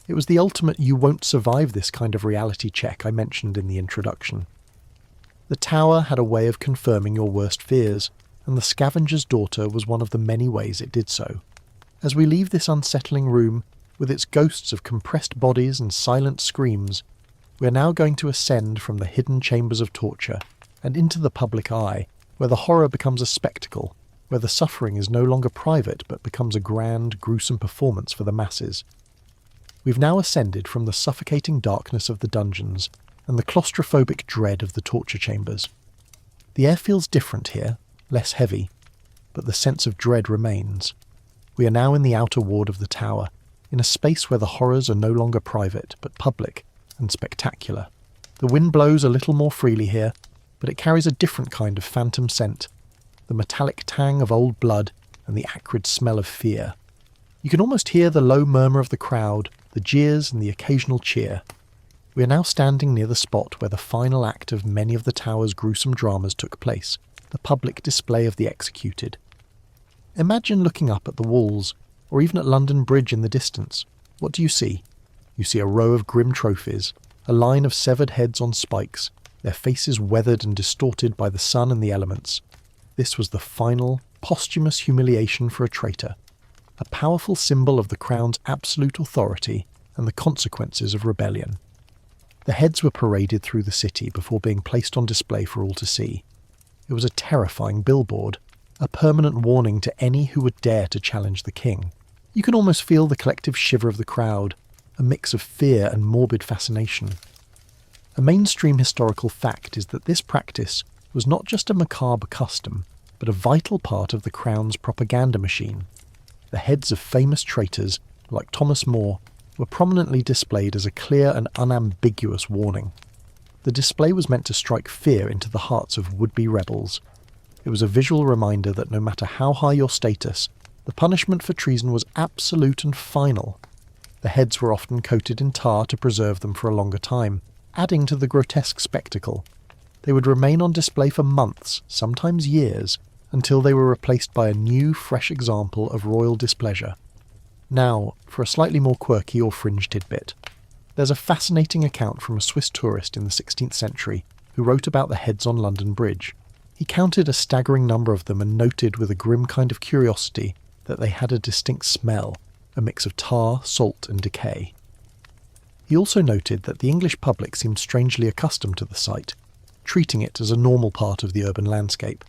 It was the ultimate you won't survive this kind of reality check I mentioned in the introduction. The tower had a way of confirming your worst fears, and the scavenger's daughter was one of the many ways it did so. As we leave this unsettling room, with its ghosts of compressed bodies and silent screams, we are now going to ascend from the hidden chambers of torture and into the public eye, where the horror becomes a spectacle, where the suffering is no longer private but becomes a grand, gruesome performance for the masses. We've now ascended from the suffocating darkness of the dungeons and the claustrophobic dread of the torture chambers. The air feels different here, less heavy, but the sense of dread remains. We are now in the outer ward of the tower, in a space where the horrors are no longer private, but public and spectacular. The wind blows a little more freely here, but it carries a different kind of phantom scent, the metallic tang of old blood and the acrid smell of fear. You can almost hear the low murmur of the crowd, the jeers and the occasional cheer. We are now standing near the spot where the final act of many of the tower's gruesome dramas took place, the public display of the executed. Imagine looking up at the walls, or even at London Bridge in the distance. What do you see? You see a row of grim trophies, a line of severed heads on spikes, their faces weathered and distorted by the sun and the elements. This was the final, posthumous humiliation for a traitor, a powerful symbol of the crown's absolute authority and the consequences of rebellion. The heads were paraded through the city before being placed on display for all to see. It was a terrifying billboard, a permanent warning to any who would dare to challenge the king. You can almost feel the collective shiver of the crowd, a mix of fear and morbid fascination. A mainstream historical fact is that this practice was not just a macabre custom, but a vital part of the Crown's propaganda machine. The heads of famous traitors, like Thomas More, were prominently displayed as a clear and unambiguous warning. The display was meant to strike fear into the hearts of would-be rebels. It was a visual reminder that no matter how high your status, the punishment for treason was absolute and final. The heads were often coated in tar to preserve them for a longer time, adding to the grotesque spectacle. They would remain on display for months, sometimes years, until they were replaced by a new, fresh example of royal displeasure. Now, for a slightly more quirky or fringe tidbit. There's a fascinating account from a Swiss tourist in the 16th century who wrote about the heads on London Bridge. He counted a staggering number of them and noted with a grim kind of curiosity that they had a distinct smell, a mix of tar, salt and decay. He also noted that the English public seemed strangely accustomed to the sight, treating it as a normal part of the urban landscape.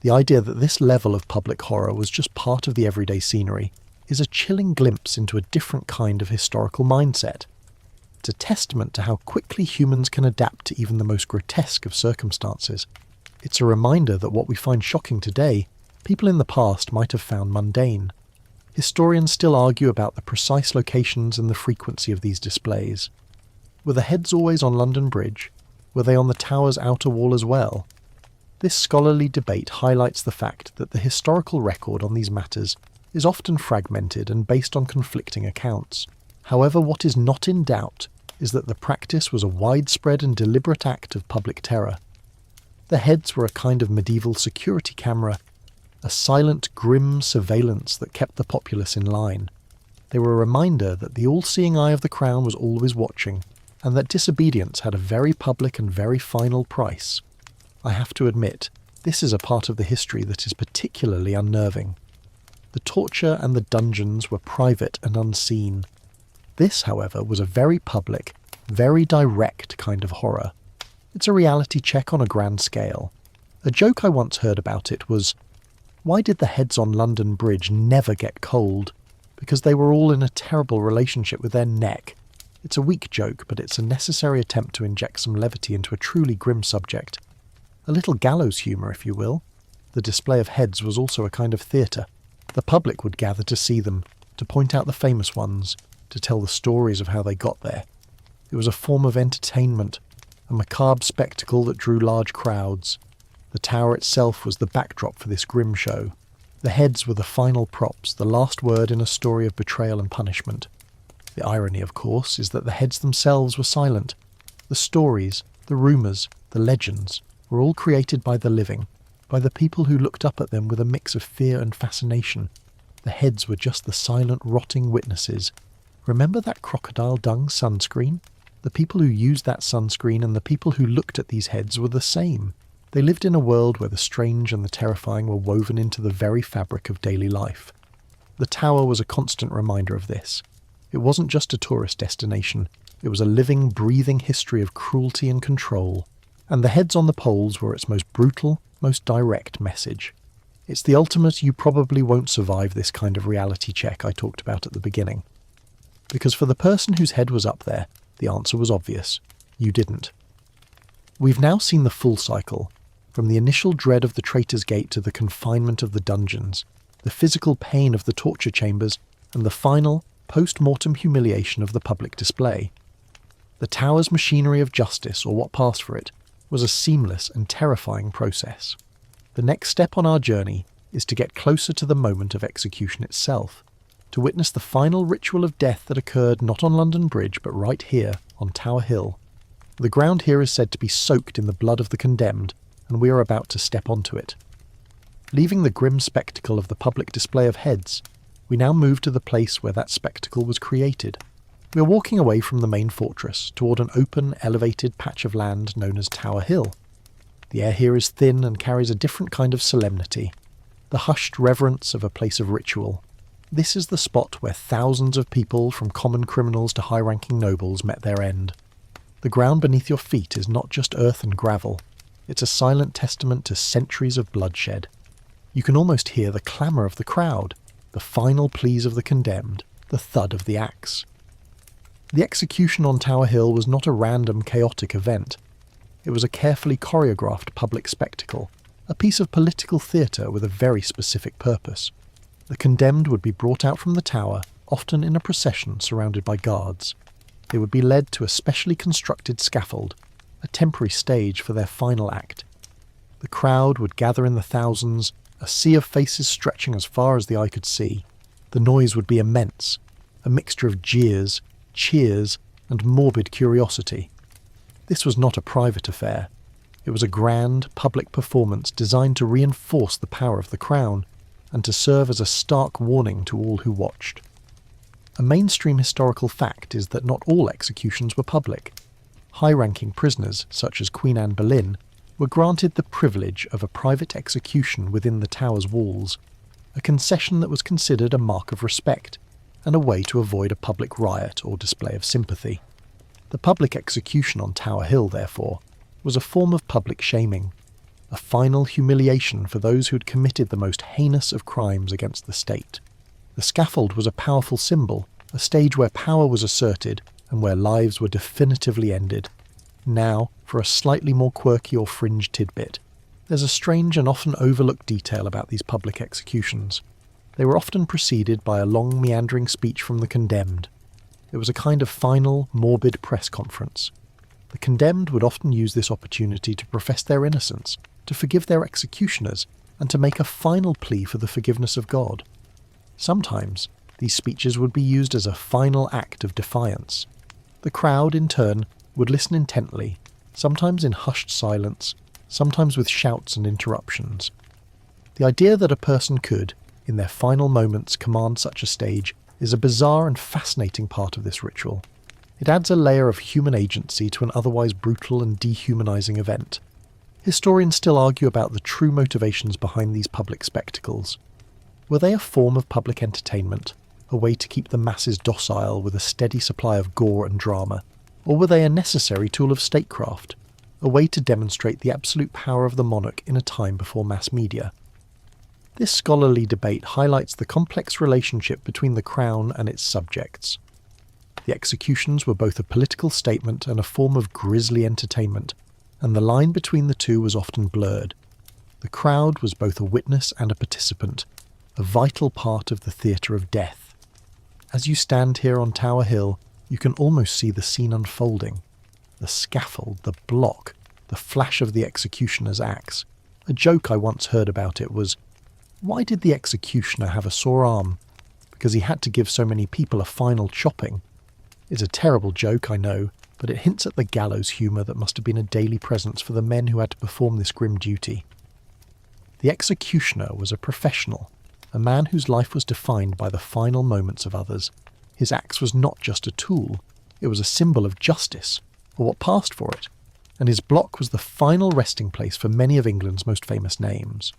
The idea that this level of public horror was just part of the everyday scenery is a chilling glimpse into a different kind of historical mindset. It's a testament to how quickly humans can adapt to even the most grotesque of circumstances. It's a reminder that what we find shocking today, people in the past might have found mundane. Historians still argue about the precise locations and the frequency of these displays. Were the heads always on London Bridge? Were they on the tower's outer wall as well? This scholarly debate highlights the fact that the historical record on these matters is often fragmented and based on conflicting accounts. However, what is not in doubt is that the practice was a widespread and deliberate act of public terror. The heads were a kind of medieval security camera, a silent, grim surveillance that kept the populace in line. They were a reminder that the all-seeing eye of the Crown was always watching, and that disobedience had a very public and very final price. I have to admit, this is a part of the history that is particularly unnerving. The torture and the dungeons were private and unseen. This, however, was a very public, very direct kind of horror. It's a reality check on a grand scale. A joke I once heard about it was, why did the heads on London Bridge never get cold? Because they were all in a terrible relationship with their neck. It's a weak joke, but it's a necessary attempt to inject some levity into a truly grim subject. A little gallows humour, if you will. The display of heads was also a kind of theatre. The public would gather to see them, to point out the famous ones, to tell the stories of how they got there. It was a form of entertainment, a macabre spectacle that drew large crowds. The tower itself was the backdrop for this grim show. The heads were the final props, the last word in a story of betrayal and punishment. The irony, of course, is that the heads themselves were silent. The stories, the rumours, the legends were all created by the living, by the people who looked up at them with a mix of fear and fascination. The heads were just the silent, rotting witnesses. Remember that crocodile dung sunscreen? The people who used that sunscreen and the people who looked at these heads were the same. They lived in a world where the strange and the terrifying were woven into the very fabric of daily life. The tower was a constant reminder of this. It wasn't just a tourist destination. It was a living, breathing history of cruelty and control. And the heads on the poles were its most brutal, most direct message. It's the ultimate you probably won't survive this kind of reality check I talked about at the beginning. Because for the person whose head was up there, the answer was obvious. You didn't. We've now seen the full cycle, from the initial dread of the Traitor's Gate to the confinement of the dungeons, the physical pain of the torture chambers, and the final, post-mortem humiliation of the public display. The tower's machinery of justice, or what passed for it, was a seamless and terrifying process. The next step on our journey is to get closer to the moment of execution itself, to witness the final ritual of death that occurred not on London Bridge but right here on Tower Hill. The ground here is said to be soaked in the blood of the condemned, and we are about to step onto it. Leaving the grim spectacle of the public display of heads, we now move to the place where that spectacle was created. We are walking away from the main fortress toward an open, elevated patch of land known as Tower Hill. The air here is thin and carries a different kind of solemnity, the hushed reverence of a place of ritual. This is the spot where thousands of people, from common criminals to high-ranking nobles, met their end. The ground beneath your feet is not just earth and gravel. It's a silent testament to centuries of bloodshed. You can almost hear the clamour of the crowd, the final pleas of the condemned, the thud of the axe. The execution on Tower Hill was not a random, chaotic event. It was a carefully choreographed public spectacle, a piece of political theatre with a very specific purpose. The condemned would be brought out from the tower, often in a procession surrounded by guards. They would be led to a specially constructed scaffold, a temporary stage for their final act. The crowd would gather in the thousands, a sea of faces stretching as far as the eye could see. The noise would be immense, a mixture of jeers, cheers, and morbid curiosity. This was not a private affair. It was a grand, public performance designed to reinforce the power of the crown and to serve as a stark warning to all who watched. A mainstream historical fact is that not all executions were public. High-ranking prisoners, such as Queen Anne Boleyn, were granted the privilege of a private execution within the tower's walls, a concession that was considered a mark of respect and a way to avoid a public riot or display of sympathy. The public execution on Tower Hill, therefore, was a form of public shaming, a final humiliation for those who had committed the most heinous of crimes against the state. The scaffold was a powerful symbol, a stage where power was asserted and where lives were definitively ended. Now, for a slightly more quirky or fringe tidbit, there's a strange and often overlooked detail about these public executions. They were often preceded by a long meandering speech from the condemned. It was a kind of final, morbid press conference. The condemned would often use this opportunity to profess their innocence, to forgive their executioners, and to make a final plea for the forgiveness of God. Sometimes, these speeches would be used as a final act of defiance. The crowd, in turn, would listen intently, sometimes in hushed silence, sometimes with shouts and interruptions. The idea that a person could, in their final moments, command such a stage is a bizarre and fascinating part of this ritual. It adds a layer of human agency to an otherwise brutal and dehumanizing event. Historians still argue about the true motivations behind these public spectacles. Were they a form of public entertainment, a way to keep the masses docile with a steady supply of gore and drama, or were they a necessary tool of statecraft, a way to demonstrate the absolute power of the monarch in a time before mass media? This scholarly debate highlights the complex relationship between the crown and its subjects. The executions were both a political statement and a form of grisly entertainment, and the line between the two was often blurred. The crowd was both a witness and a participant, a vital part of the theatre of death. As you stand here on Tower Hill, you can almost see the scene unfolding. The scaffold, the block, the flash of the executioner's axe. A joke I once heard about it was, why did the executioner have a sore arm? Because he had to give so many people a final chopping. It's a terrible joke, I know, but it hints at the gallows humour that must have been a daily presence for the men who had to perform this grim duty. The executioner was a professional, a man whose life was defined by the final moments of others. His axe was not just a tool, it was a symbol of justice, or what passed for it, and his block was the final resting place for many of England's most famous names.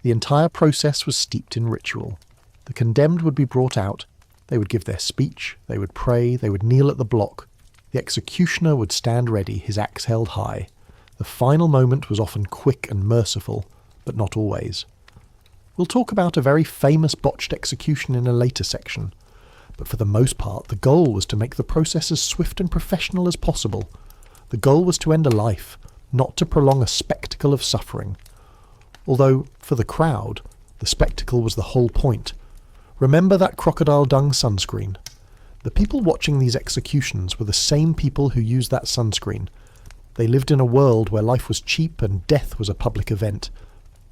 The entire process was steeped in ritual. The condemned would be brought out, they would give their speech, they would pray, they would kneel at the block. The executioner would stand ready, his axe held high. The final moment was often quick and merciful, but not always. We'll talk about a very famous botched execution in a later section, but for the most part the goal was to make the process as swift and professional as possible. The goal was to end a life, not to prolong a spectacle of suffering. Although, for the crowd, the spectacle was the whole point. Remember that crocodile dung sunscreen. The people watching these executions were the same people who used that sunscreen. They lived in a world where life was cheap and death was a public event.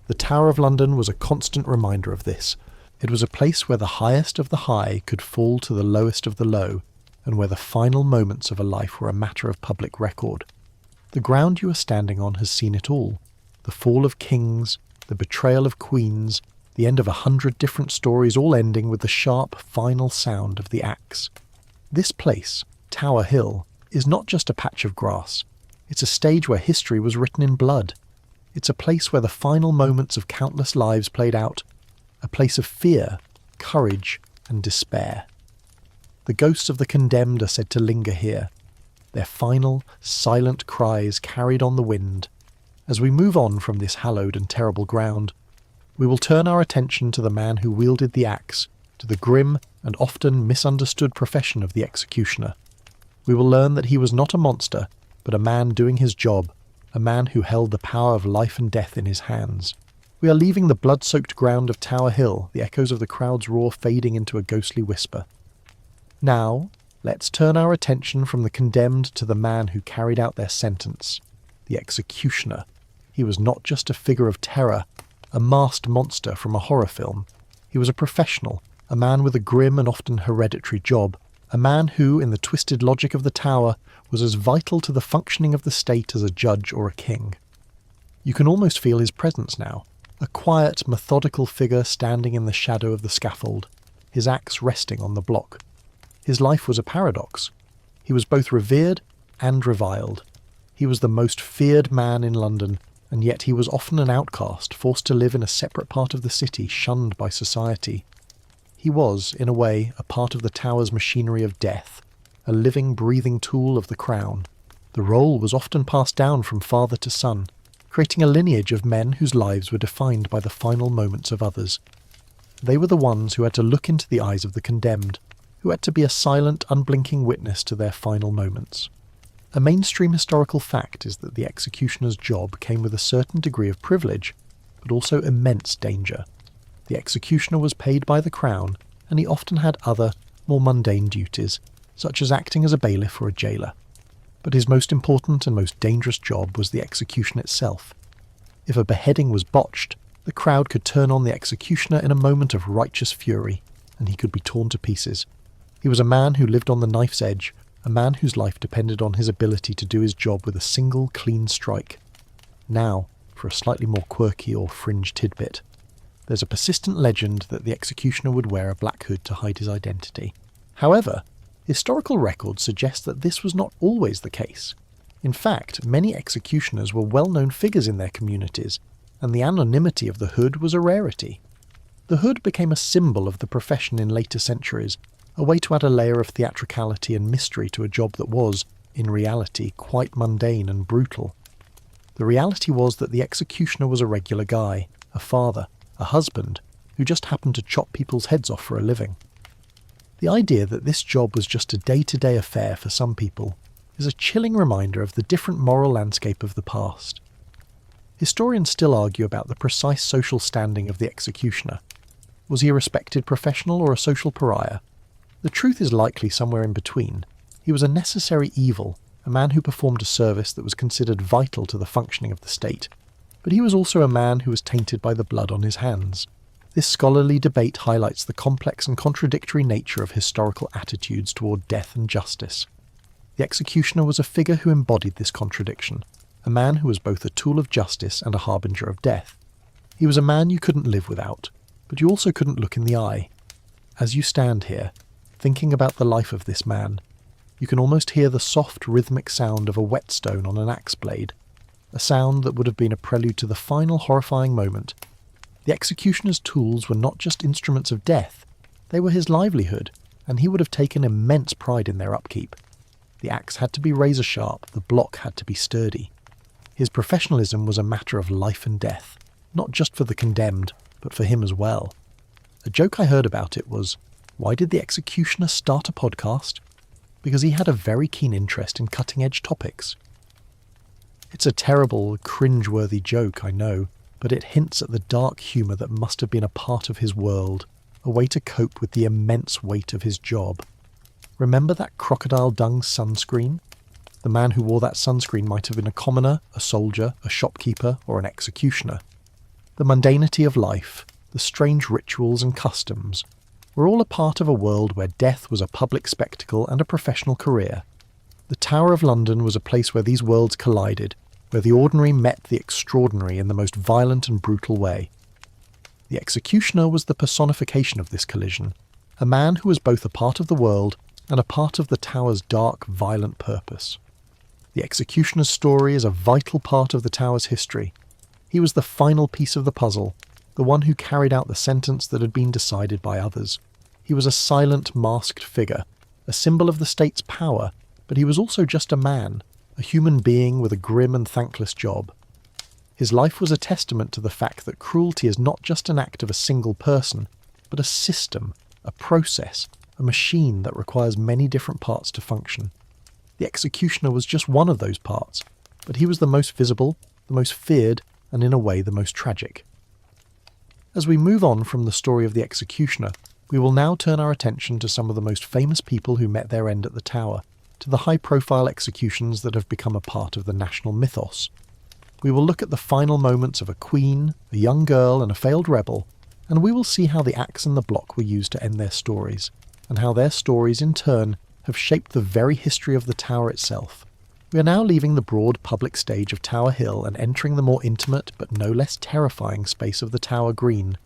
The Tower of London was a constant reminder of this. It was a place where the highest of the high could fall to the lowest of the low, and where the final moments of a life were a matter of public record. The ground you are standing on has seen it all. The fall of kings, the betrayal of queens, the end of 100 different stories, all ending with the sharp, final sound of the axe. This place, Tower Hill, is not just a patch of grass. It's a stage where history was written in blood. It's a place where the final moments of countless lives played out. A place of fear, courage, and despair. The ghosts of the condemned are said to linger here. their final, silent cries carried on the wind. As we move on from this hallowed and terrible ground, we will turn our attention to the man who wielded the axe, to the grim and often misunderstood profession of the executioner. We will learn that he was not a monster, but a man doing his job, a man who held the power of life and death in his hands. We are leaving the blood-soaked ground of Tower Hill, the echoes of the crowd's roar fading into a ghostly whisper. Now, let's turn our attention from the condemned to the man who carried out their sentence, the executioner. He was not just a figure of terror, a masked monster from a horror film. He was a professional, a man with a grim and often hereditary job, a man who, in the twisted logic of the Tower, was as vital to the functioning of the state as a judge or a king. You can almost feel his presence now, a quiet, methodical figure standing in the shadow of the scaffold, his axe resting on the block. His life was a paradox. He was both revered and reviled. He was the most feared man in London, and yet he was often an outcast, forced to live in a separate part of the city, shunned by society. He was, in a way, a part of the Tower's machinery of death, a living, breathing tool of the Crown. The role was often passed down from father to son, creating a lineage of men whose lives were defined by the final moments of others. They were the ones who had to look into the eyes of the condemned, who had to be a silent, unblinking witness to their final moments. A mainstream historical fact is that the executioner's job came with a certain degree of privilege, but also immense danger. The executioner was paid by the Crown, and he often had other, more mundane duties, such as acting as a bailiff or a jailer. But his most important and most dangerous job was the execution itself. If a beheading was botched, the crowd could turn on the executioner in a moment of righteous fury, and he could be torn to pieces. He was a man who lived on the knife's edge, a man whose life depended on his ability to do his job with a single, clean strike. Now, for a slightly more quirky or fringe tidbit. There's a persistent legend that the executioner would wear a black hood to hide his identity. However, historical records suggest that this was not always the case. In fact, many executioners were well-known figures in their communities, and the anonymity of the hood was a rarity. The hood became a symbol of the profession in later centuries, a way to add a layer of theatricality and mystery to a job that was, in reality, quite mundane and brutal. The reality was that the executioner was a regular guy, a father, a husband, who just happened to chop people's heads off for a living. The idea that this job was just a day-to-day affair for some people is a chilling reminder of the different moral landscape of the past. Historians still argue about the precise social standing of the executioner. Was he a respected professional or a social pariah? The truth is likely somewhere in between. He was a necessary evil, a man who performed a service that was considered vital to the functioning of the state. But he was also a man who was tainted by the blood on his hands. This scholarly debate highlights the complex and contradictory nature of historical attitudes toward death and justice. The executioner was a figure who embodied this contradiction, a man who was both a tool of justice and a harbinger of death. He was a man you couldn't live without, but you also couldn't look in the eye. As you stand here, thinking about the life of this man, you can almost hear the soft, rhythmic sound of a whetstone on an axe blade, a sound that would have been a prelude to the final horrifying moment. The executioner's tools were not just instruments of death, they were his livelihood, and he would have taken immense pride in their upkeep. The axe had to be razor-sharp, the block had to be sturdy. His professionalism was a matter of life and death, not just for the condemned, but for him as well. A joke I heard about it was, why did the executioner start a podcast? Because he had a very keen interest in cutting-edge topics. It's a terrible, cringe-worthy joke, I know, but it hints at the dark humour that must have been a part of his world, a way to cope with the immense weight of his job. Remember that crocodile dung sunscreen? The man who wore that sunscreen might have been a commoner, a soldier, a shopkeeper, or an executioner. The mundanity of life, the strange rituals and customs, were all a part of a world where death was a public spectacle and a professional career. The Tower of London was a place where these worlds collided, where the ordinary met the extraordinary in the most violent and brutal way. The executioner was the personification of this collision, a man who was both a part of the world and a part of the Tower's dark, violent purpose. The executioner's story is a vital part of the Tower's history. He was the final piece of the puzzle, the one who carried out the sentence that had been decided by others. He was a silent, masked figure, a symbol of the state's power, but he was also just a man, a human being with a grim and thankless job. His life was a testament to the fact that cruelty is not just an act of a single person, but a system, a process, a machine that requires many different parts to function. The executioner was just one of those parts, but he was the most visible, the most feared, and in a way the most tragic. As we move on from the story of the executioner, we will now turn our attention to some of the most famous people who met their end at the Tower, to the high-profile executions that have become a part of the national mythos. We will look at the final moments of a queen, a young girl, and a failed rebel, and we will see how the axe and the block were used to end their stories, and how their stories in turn have shaped the very history of the Tower itself. We are now leaving the broad public stage of Tower Hill and entering the more intimate but no less terrifying space of the Tower Green.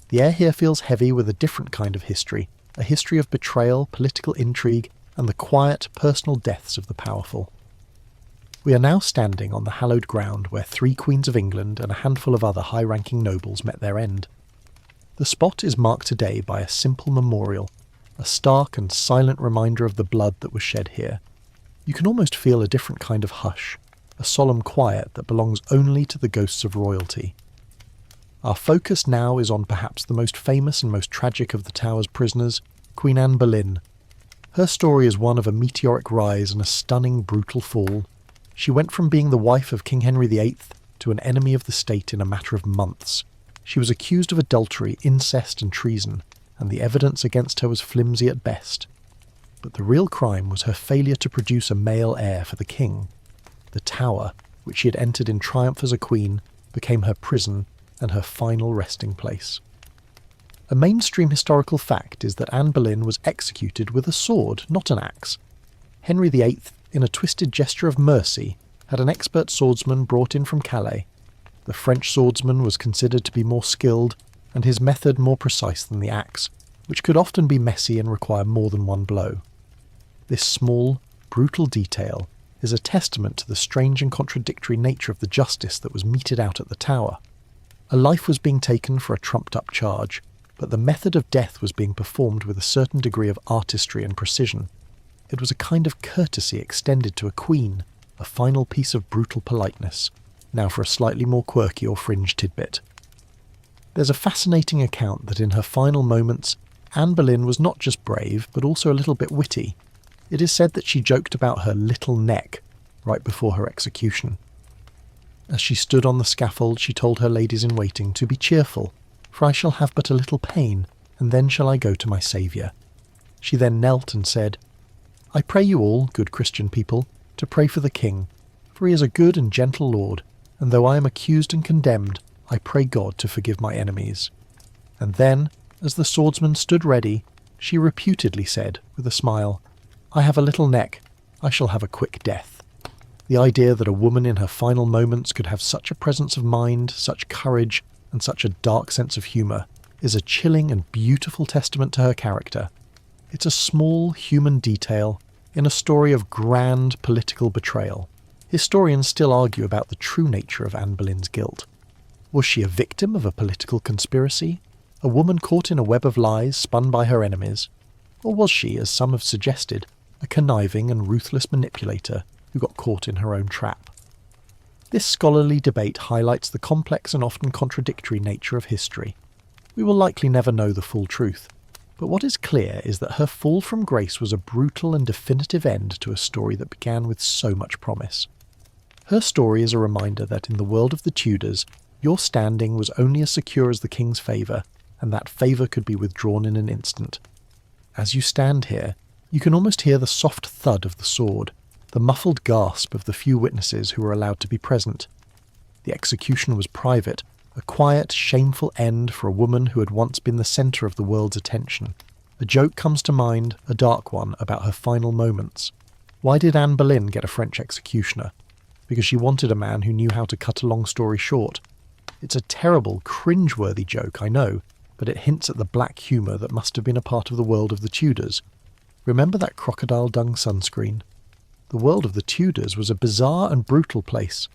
The air here feels heavy with a different kind of history, a history of betrayal, political intrigue, and the quiet, personal deaths of the powerful. We are now standing on the hallowed ground where 3 queens of England and a handful of other high-ranking nobles met their end. The spot is marked today by a simple memorial, a stark and silent reminder of the blood that was shed here. You can almost feel a different kind of hush, a solemn quiet that belongs only to the ghosts of royalty. Our focus now is on perhaps the most famous and most tragic of the Tower's prisoners, Queen Anne Boleyn. Her story is one of a meteoric rise and a stunning, brutal fall. She went from being the wife of King Henry VIII to an enemy of the state in a matter of months. She was accused of adultery, incest and treason, and the evidence against her was flimsy at best. But the real crime was her failure to produce a male heir for the king. The Tower, which she had entered in triumph as a queen, became her prison and her final resting place. A mainstream historical fact is that Anne Boleyn was executed with a sword, not an axe. Henry VIII, in a twisted gesture of mercy, had an expert swordsman brought in from Calais. The French swordsman was considered to be more skilled, and his method more precise than the axe, which could often be messy and require more than one blow. This small, brutal detail is a testament to the strange and contradictory nature of the justice that was meted out at the Tower. A life was being taken for a trumped-up charge, but the method of death was being performed with a certain degree of artistry and precision. It was a kind of courtesy extended to a queen, a final piece of brutal politeness. Now for a slightly more quirky or fringe tidbit. There's a fascinating account that in her final moments, Anne Boleyn was not just brave, but also a little bit witty. It is said that she joked about her little neck right before her execution. As she stood on the scaffold, she told her ladies-in-waiting to be cheerful, for I shall have but a little pain, and then shall I go to my Saviour. She then knelt and said, I pray you all, good Christian people, to pray for the king, for he is a good and gentle lord, and though I am accused and condemned, I pray God to forgive my enemies. And then, as the swordsman stood ready, she reputedly said, with a smile, I have a little neck, I shall have a quick death. The idea that a woman in her final moments could have such a presence of mind, such courage, and such a dark sense of humour is a chilling and beautiful testament to her character. It's a small human detail in a story of grand political betrayal. Historians still argue about the true nature of Anne Boleyn's guilt. Was she a victim of a political conspiracy? A woman caught in a web of lies spun by her enemies? Or was she, as some have suggested, a conniving and ruthless manipulator who got caught in her own trap? This scholarly debate highlights the complex and often contradictory nature of history. We will likely never know the full truth, but what is clear is that her fall from grace was a brutal and definitive end to a story that began with so much promise. Her story is a reminder that in the world of the Tudors, your standing was only as secure as the king's favour, and that favour could be withdrawn in an instant. As you stand here, you can almost hear the soft thud of the sword, the muffled gasp of the few witnesses who were allowed to be present. The execution was private, a quiet, shameful end for a woman who had once been the centre of the world's attention. A joke comes to mind, a dark one, about her final moments. Why did Anne Boleyn get a French executioner? Because she wanted a man who knew how to cut a long story short. It's a terrible, cringe-worthy joke, I know, but it hints at the black humour that must have been a part of the world of the Tudors. Remember that crocodile dung sunscreen? The world of the Tudors was a bizarre and brutal place.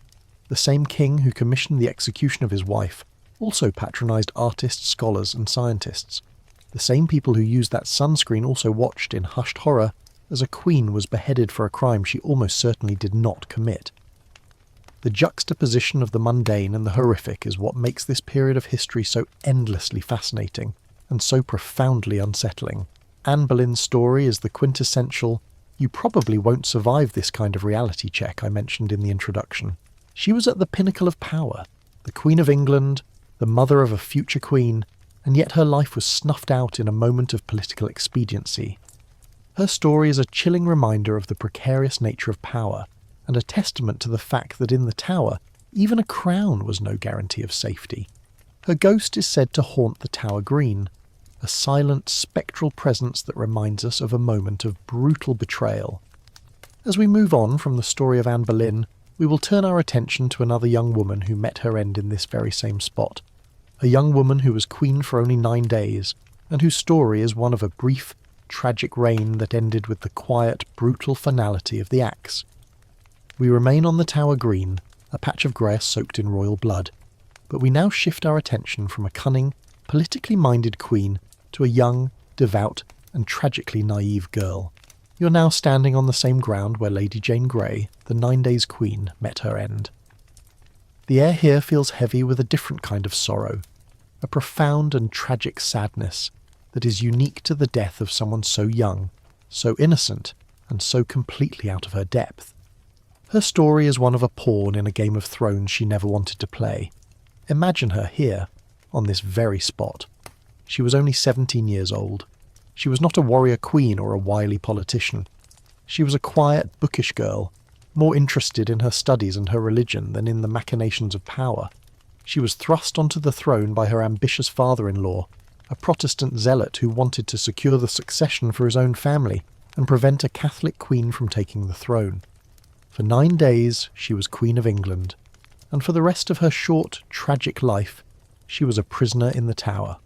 The same king who commissioned the execution of his wife also patronised artists, scholars and scientists. The same people who used that sunscreen also watched in hushed horror as a queen was beheaded for a crime she almost certainly did not commit. The juxtaposition of the mundane and the horrific is what makes this period of history so endlessly fascinating and so profoundly unsettling. Anne Boleyn's story is the quintessential, "you probably won't survive this kind of reality check" I mentioned in the introduction. She was at the pinnacle of power, the Queen of England, the mother of a future queen, and yet her life was snuffed out in a moment of political expediency. Her story is a chilling reminder of the precarious nature of power, and a testament to the fact that in the Tower, even a crown was no guarantee of safety. Her ghost is said to haunt the Tower Green, a silent, spectral presence that reminds us of a moment of brutal betrayal. As we move on from the story of Anne Boleyn, we will turn our attention to another young woman who met her end in this very same spot. A young woman who was queen for only 9 days, and whose story is one of a brief, tragic reign that ended with the quiet, brutal finality of the axe. We remain on the Tower Green, a patch of grass soaked in royal blood, but we now shift our attention from a cunning, politically minded queen to a young, devout, and tragically naive girl. You're now standing on the same ground where Lady Jane Grey, the 9 Days Queen, met her end. The air here feels heavy with a different kind of sorrow, a profound and tragic sadness that is unique to the death of someone so young, so innocent, and so completely out of her depth. Her story is one of a pawn in a Game of Thrones she never wanted to play. Imagine her here, on this very spot. She was only 17 years old. She was not a warrior queen or a wily politician. She was a quiet, bookish girl, more interested in her studies and her religion than in the machinations of power. She was thrust onto the throne by her ambitious father-in-law, a Protestant zealot who wanted to secure the succession for his own family and prevent a Catholic queen from taking the throne. For 9 days she was Queen of England, and for the rest of her short, tragic life, she was a prisoner in the Tower.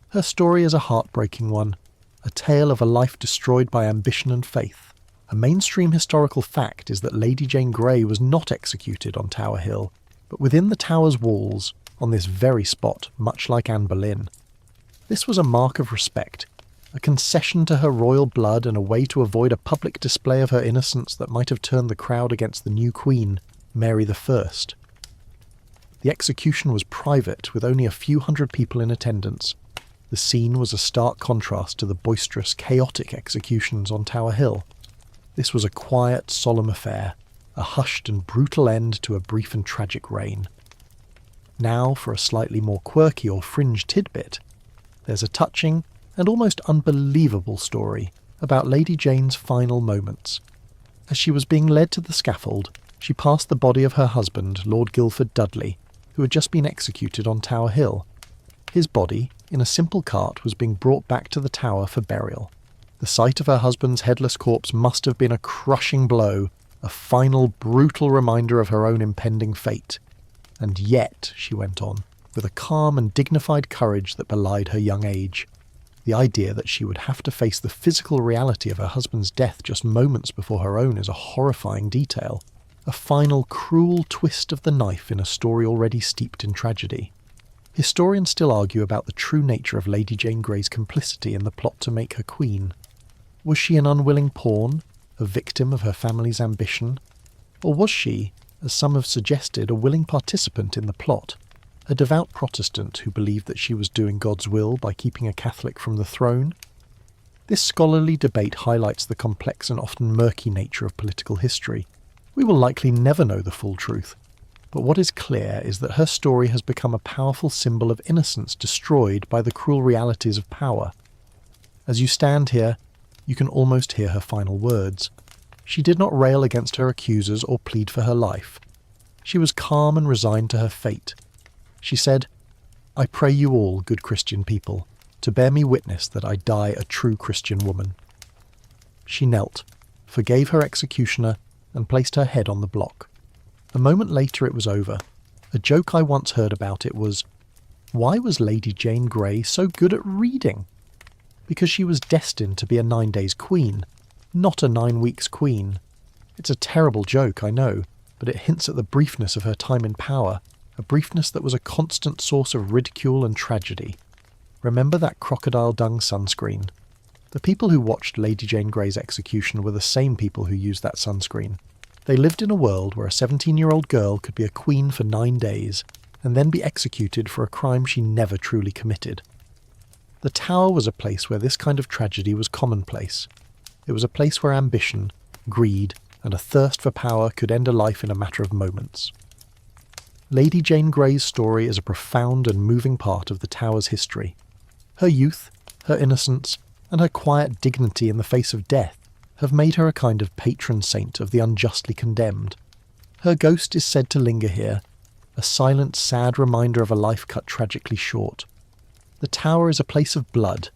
Her story is a heartbreaking one, a tale of a life destroyed by ambition and faith. A mainstream historical fact is that Lady Jane Grey was not executed on Tower Hill, but within the Tower's walls, on this very spot, much like Anne Boleyn. This was a mark of respect, a concession to her royal blood and a way to avoid a public display of her innocence that might have turned the crowd against the new queen, Mary I. The execution was private, with only a few hundred people in attendance. The scene was a stark contrast to the boisterous, chaotic executions on Tower Hill. This was a quiet, solemn affair, a hushed and brutal end to a brief and tragic reign. Now for a slightly more quirky or fringe tidbit. There's a touching and almost unbelievable story about Lady Jane's final moments. As she was being led to the scaffold, she passed the body of her husband, Lord Guildford Dudley, who had just been executed on Tower Hill. His body, in a simple cart, was being brought back to the Tower for burial. The sight of her husband's headless corpse must have been a crushing blow, a final brutal reminder of her own impending fate. And yet, she went on, with a calm and dignified courage that belied her young age. The idea that she would have to face the physical reality of her husband's death just moments before her own is a horrifying detail, a final cruel twist of the knife in a story already steeped in tragedy. Historians still argue about the true nature of Lady Jane Grey's complicity in the plot to make her queen. Was she an unwilling pawn, a victim of her family's ambition? Or was she, as some have suggested, a willing participant in the plot, a devout Protestant who believed that she was doing God's will by keeping a Catholic from the throne? This scholarly debate highlights the complex and often murky nature of political history. We will likely never know the full truth, but what is clear is that her story has become a powerful symbol of innocence destroyed by the cruel realities of power. As you stand here, you can almost hear her final words. She did not rail against her accusers or plead for her life. She was calm and resigned to her fate. She said, "I pray you all, good Christian people, to bear me witness that I die a true Christian woman." She knelt, forgave her executioner, and placed her head on the block. A moment later it was over. A joke I once heard about it was, why was Lady Jane Grey so good at reading? Because she was destined to be a 9 days queen, not a 9 weeks queen. It's a terrible joke, I know, but it hints at the briefness of her time in power, a briefness that was a constant source of ridicule and tragedy. Remember that crocodile dung sunscreen. The people who watched Lady Jane Grey's execution were the same people who used that sunscreen. They lived in a world where a 17-year-old girl could be a queen for 9 days and then be executed for a crime she never truly committed. The Tower was a place where this kind of tragedy was commonplace. It was a place where ambition, greed, and a thirst for power could end a life in a matter of moments. Lady Jane Grey's story is a profound and moving part of the Tower's history. Her youth, her innocence, and her quiet dignity in the face of death have made her a kind of patron saint of the unjustly condemned. Her ghost is said to linger here, a silent, sad reminder of a life cut tragically short. The Tower is a place of blood,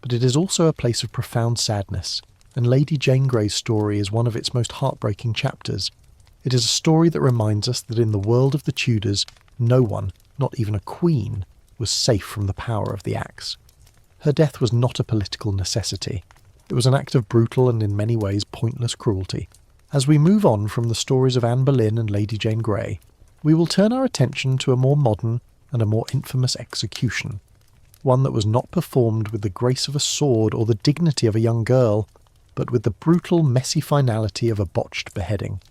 but it is also a place of profound sadness, and Lady Jane Grey's story is one of its most heartbreaking chapters. It is a story that reminds us that in the world of the Tudors, no one, not even a queen, was safe from the power of the axe. Her death was not a political necessity. It was an act of brutal and in many ways pointless cruelty. As we move on from the stories of Anne Boleyn and Lady Jane Grey, we will turn our attention to a more modern and a more infamous execution. One that was not performed with the grace of a sword or the dignity of a young girl, but with the brutal, messy finality of a botched beheading.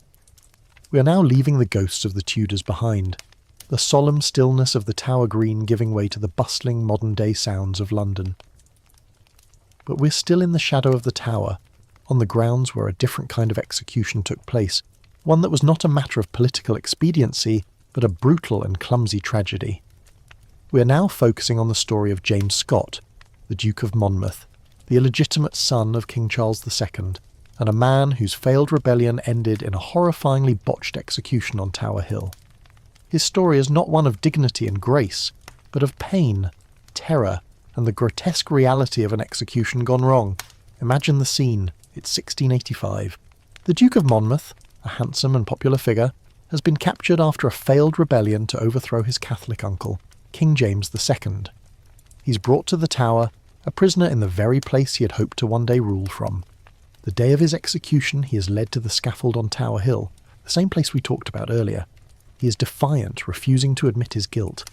We are now leaving the ghosts of the Tudors behind, the solemn stillness of the Tower Green giving way to the bustling modern-day sounds of London. But we're still in the shadow of the Tower, on the grounds where a different kind of execution took place, one that was not a matter of political expediency, but a brutal and clumsy tragedy. We are now focusing on the story of James Scott, the Duke of Monmouth, the illegitimate son of King Charles II, and a man whose failed rebellion ended in a horrifyingly botched execution on Tower Hill. His story is not one of dignity and grace, but of pain, terror, and the grotesque reality of an execution gone wrong. Imagine the scene. It's 1685. The Duke of Monmouth, a handsome and popular figure, has been captured after a failed rebellion to overthrow his Catholic uncle, King James II. He's brought to the Tower, a prisoner in the very place he had hoped to one day rule from. The day of his execution, he is led to the scaffold on Tower Hill, the same place we talked about earlier. He is defiant, refusing to admit his guilt.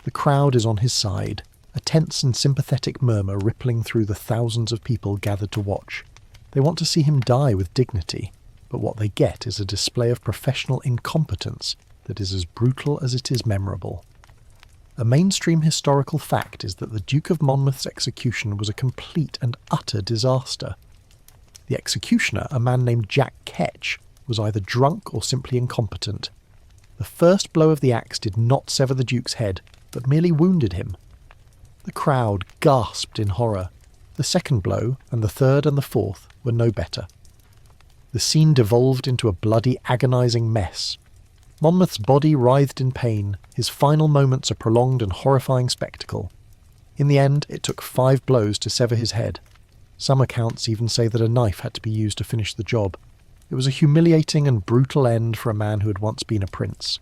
The crowd is on his side, a tense and sympathetic murmur rippling through the thousands of people gathered to watch. They want to see him die with dignity, but what they get is a display of professional incompetence that is as brutal as it is memorable. A mainstream historical fact is that the Duke of Monmouth's execution was a complete and utter disaster. The executioner, a man named Jack Ketch, was either drunk or simply incompetent. The first blow of the axe did not sever the Duke's head, but merely wounded him. The crowd gasped in horror. The second blow, and the third and the fourth, were no better. The scene devolved into a bloody, agonising mess. Monmouth's body writhed in pain, his final moments a prolonged and horrifying spectacle. In the end, it took 5 blows to sever his head. Some accounts even say that a knife had to be used to finish the job. It was a humiliating and brutal end for a man who had once been a prince.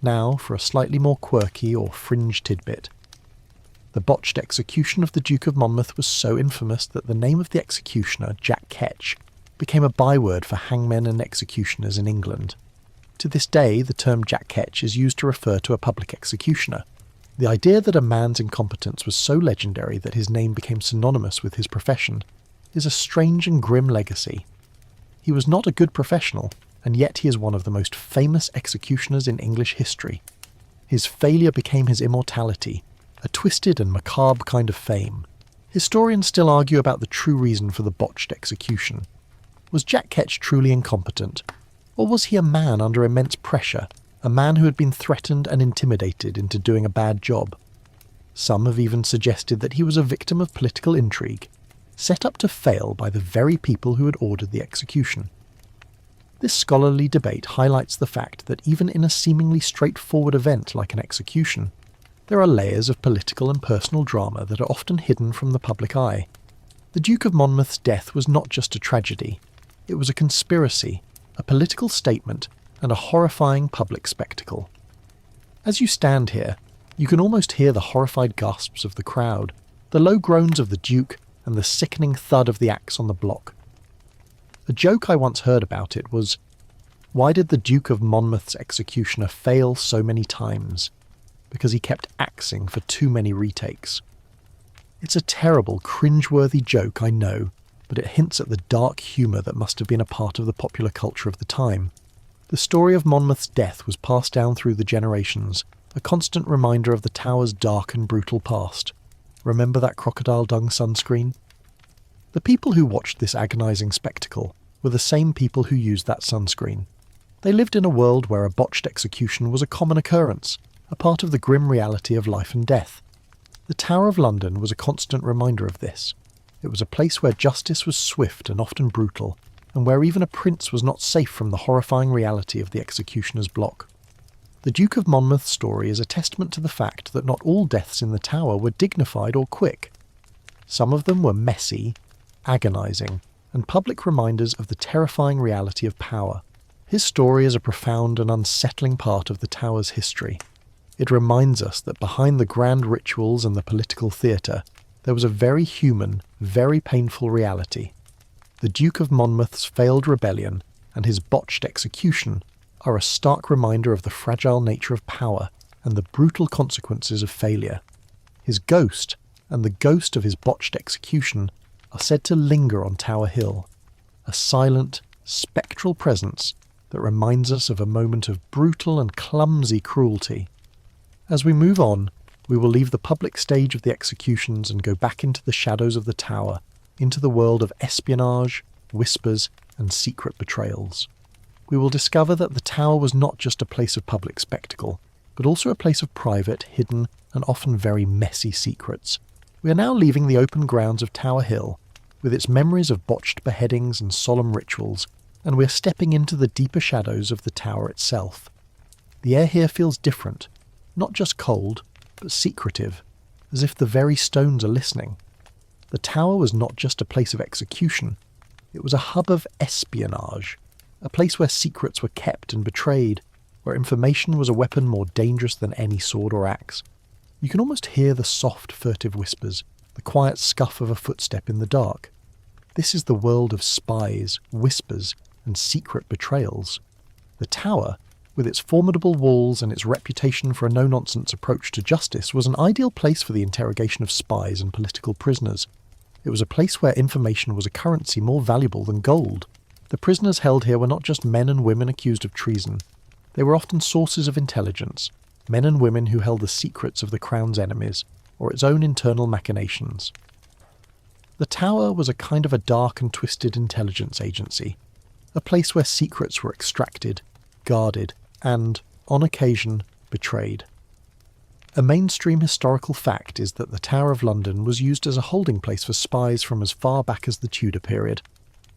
Now for a slightly more quirky or fringe tidbit. The botched execution of the Duke of Monmouth was so infamous that the name of the executioner, Jack Ketch, became a byword for hangmen and executioners in England. To this day, the term Jack Ketch is used to refer to a public executioner. The idea that a man's incompetence was so legendary that his name became synonymous with his profession is a strange and grim legacy. He was not a good professional, and yet he is one of the most famous executioners in English history. His failure became his immortality, a twisted and macabre kind of fame. Historians still argue about the true reason for the botched execution. Was Jack Ketch truly incompetent? Or was he a man under immense pressure, a man who had been threatened and intimidated into doing a bad job? Some have even suggested that he was a victim of political intrigue, set up to fail by the very people who had ordered the execution. This scholarly debate highlights the fact that even in a seemingly straightforward event like an execution, there are layers of political and personal drama that are often hidden from the public eye. The Duke of Monmouth's death was not just a tragedy, it was a conspiracy, a political statement, and a horrifying public spectacle. As you stand here, you can almost hear the horrified gasps of the crowd, the low groans of the Duke, and the sickening thud of the axe on the block. A joke I once heard about it was, why did the Duke of Monmouth's executioner fail so many times? Because he kept axing for too many retakes. It's a terrible, cringe-worthy joke, I know, but it hints at the dark humour that must have been a part of the popular culture of the time. The story of Monmouth's death was passed down through the generations, a constant reminder of the tower's dark and brutal past. Remember that crocodile dung sunscreen? The people who watched this agonising spectacle were the same people who used that sunscreen. They lived in a world where a botched execution was a common occurrence, a part of the grim reality of life and death. The Tower of London was a constant reminder of this. It was a place where justice was swift and often brutal, and where even a prince was not safe from the horrifying reality of the executioner's block. The Duke of Monmouth's story is a testament to the fact that not all deaths in the Tower were dignified or quick. Some of them were messy, agonising, and public reminders of the terrifying reality of power. His story is a profound and unsettling part of the Tower's history. It reminds us that behind the grand rituals and the political theatre, there was a very human, very painful reality. The Duke of Monmouth's failed rebellion and his botched execution are a stark reminder of the fragile nature of power and the brutal consequences of failure. His ghost and the ghost of his botched execution are said to linger on Tower Hill, a silent, spectral presence that reminds us of a moment of brutal and clumsy cruelty. As we move on, we will leave the public stage of the executions and go back into the shadows of the Tower, into the world of espionage, whispers, and secret betrayals. We will discover that the Tower was not just a place of public spectacle, but also a place of private, hidden, and often very messy secrets. We are now leaving the open grounds of Tower Hill, with its memories of botched beheadings and solemn rituals, and we are stepping into the deeper shadows of the Tower itself. The air here feels different, not just cold, but secretive, as if the very stones are listening. The Tower was not just a place of execution, it was a hub of espionage, a place where secrets were kept and betrayed, where information was a weapon more dangerous than any sword or axe. You can almost hear the soft, furtive whispers, the quiet scuff of a footstep in the dark. This is the world of spies, whispers, and secret betrayals. The Tower, with its formidable walls and its reputation for a no-nonsense approach to justice, was an ideal place for the interrogation of spies and political prisoners. It was a place where information was a currency more valuable than gold. The prisoners held here were not just men and women accused of treason. They were often sources of intelligence, men and women who held the secrets of the Crown's enemies, or its own internal machinations. The Tower was a kind of a dark and twisted intelligence agency, a place where secrets were extracted, guarded, and, on occasion, betrayed. A mainstream historical fact is that the Tower of London was used as a holding place for spies from as far back as the Tudor period,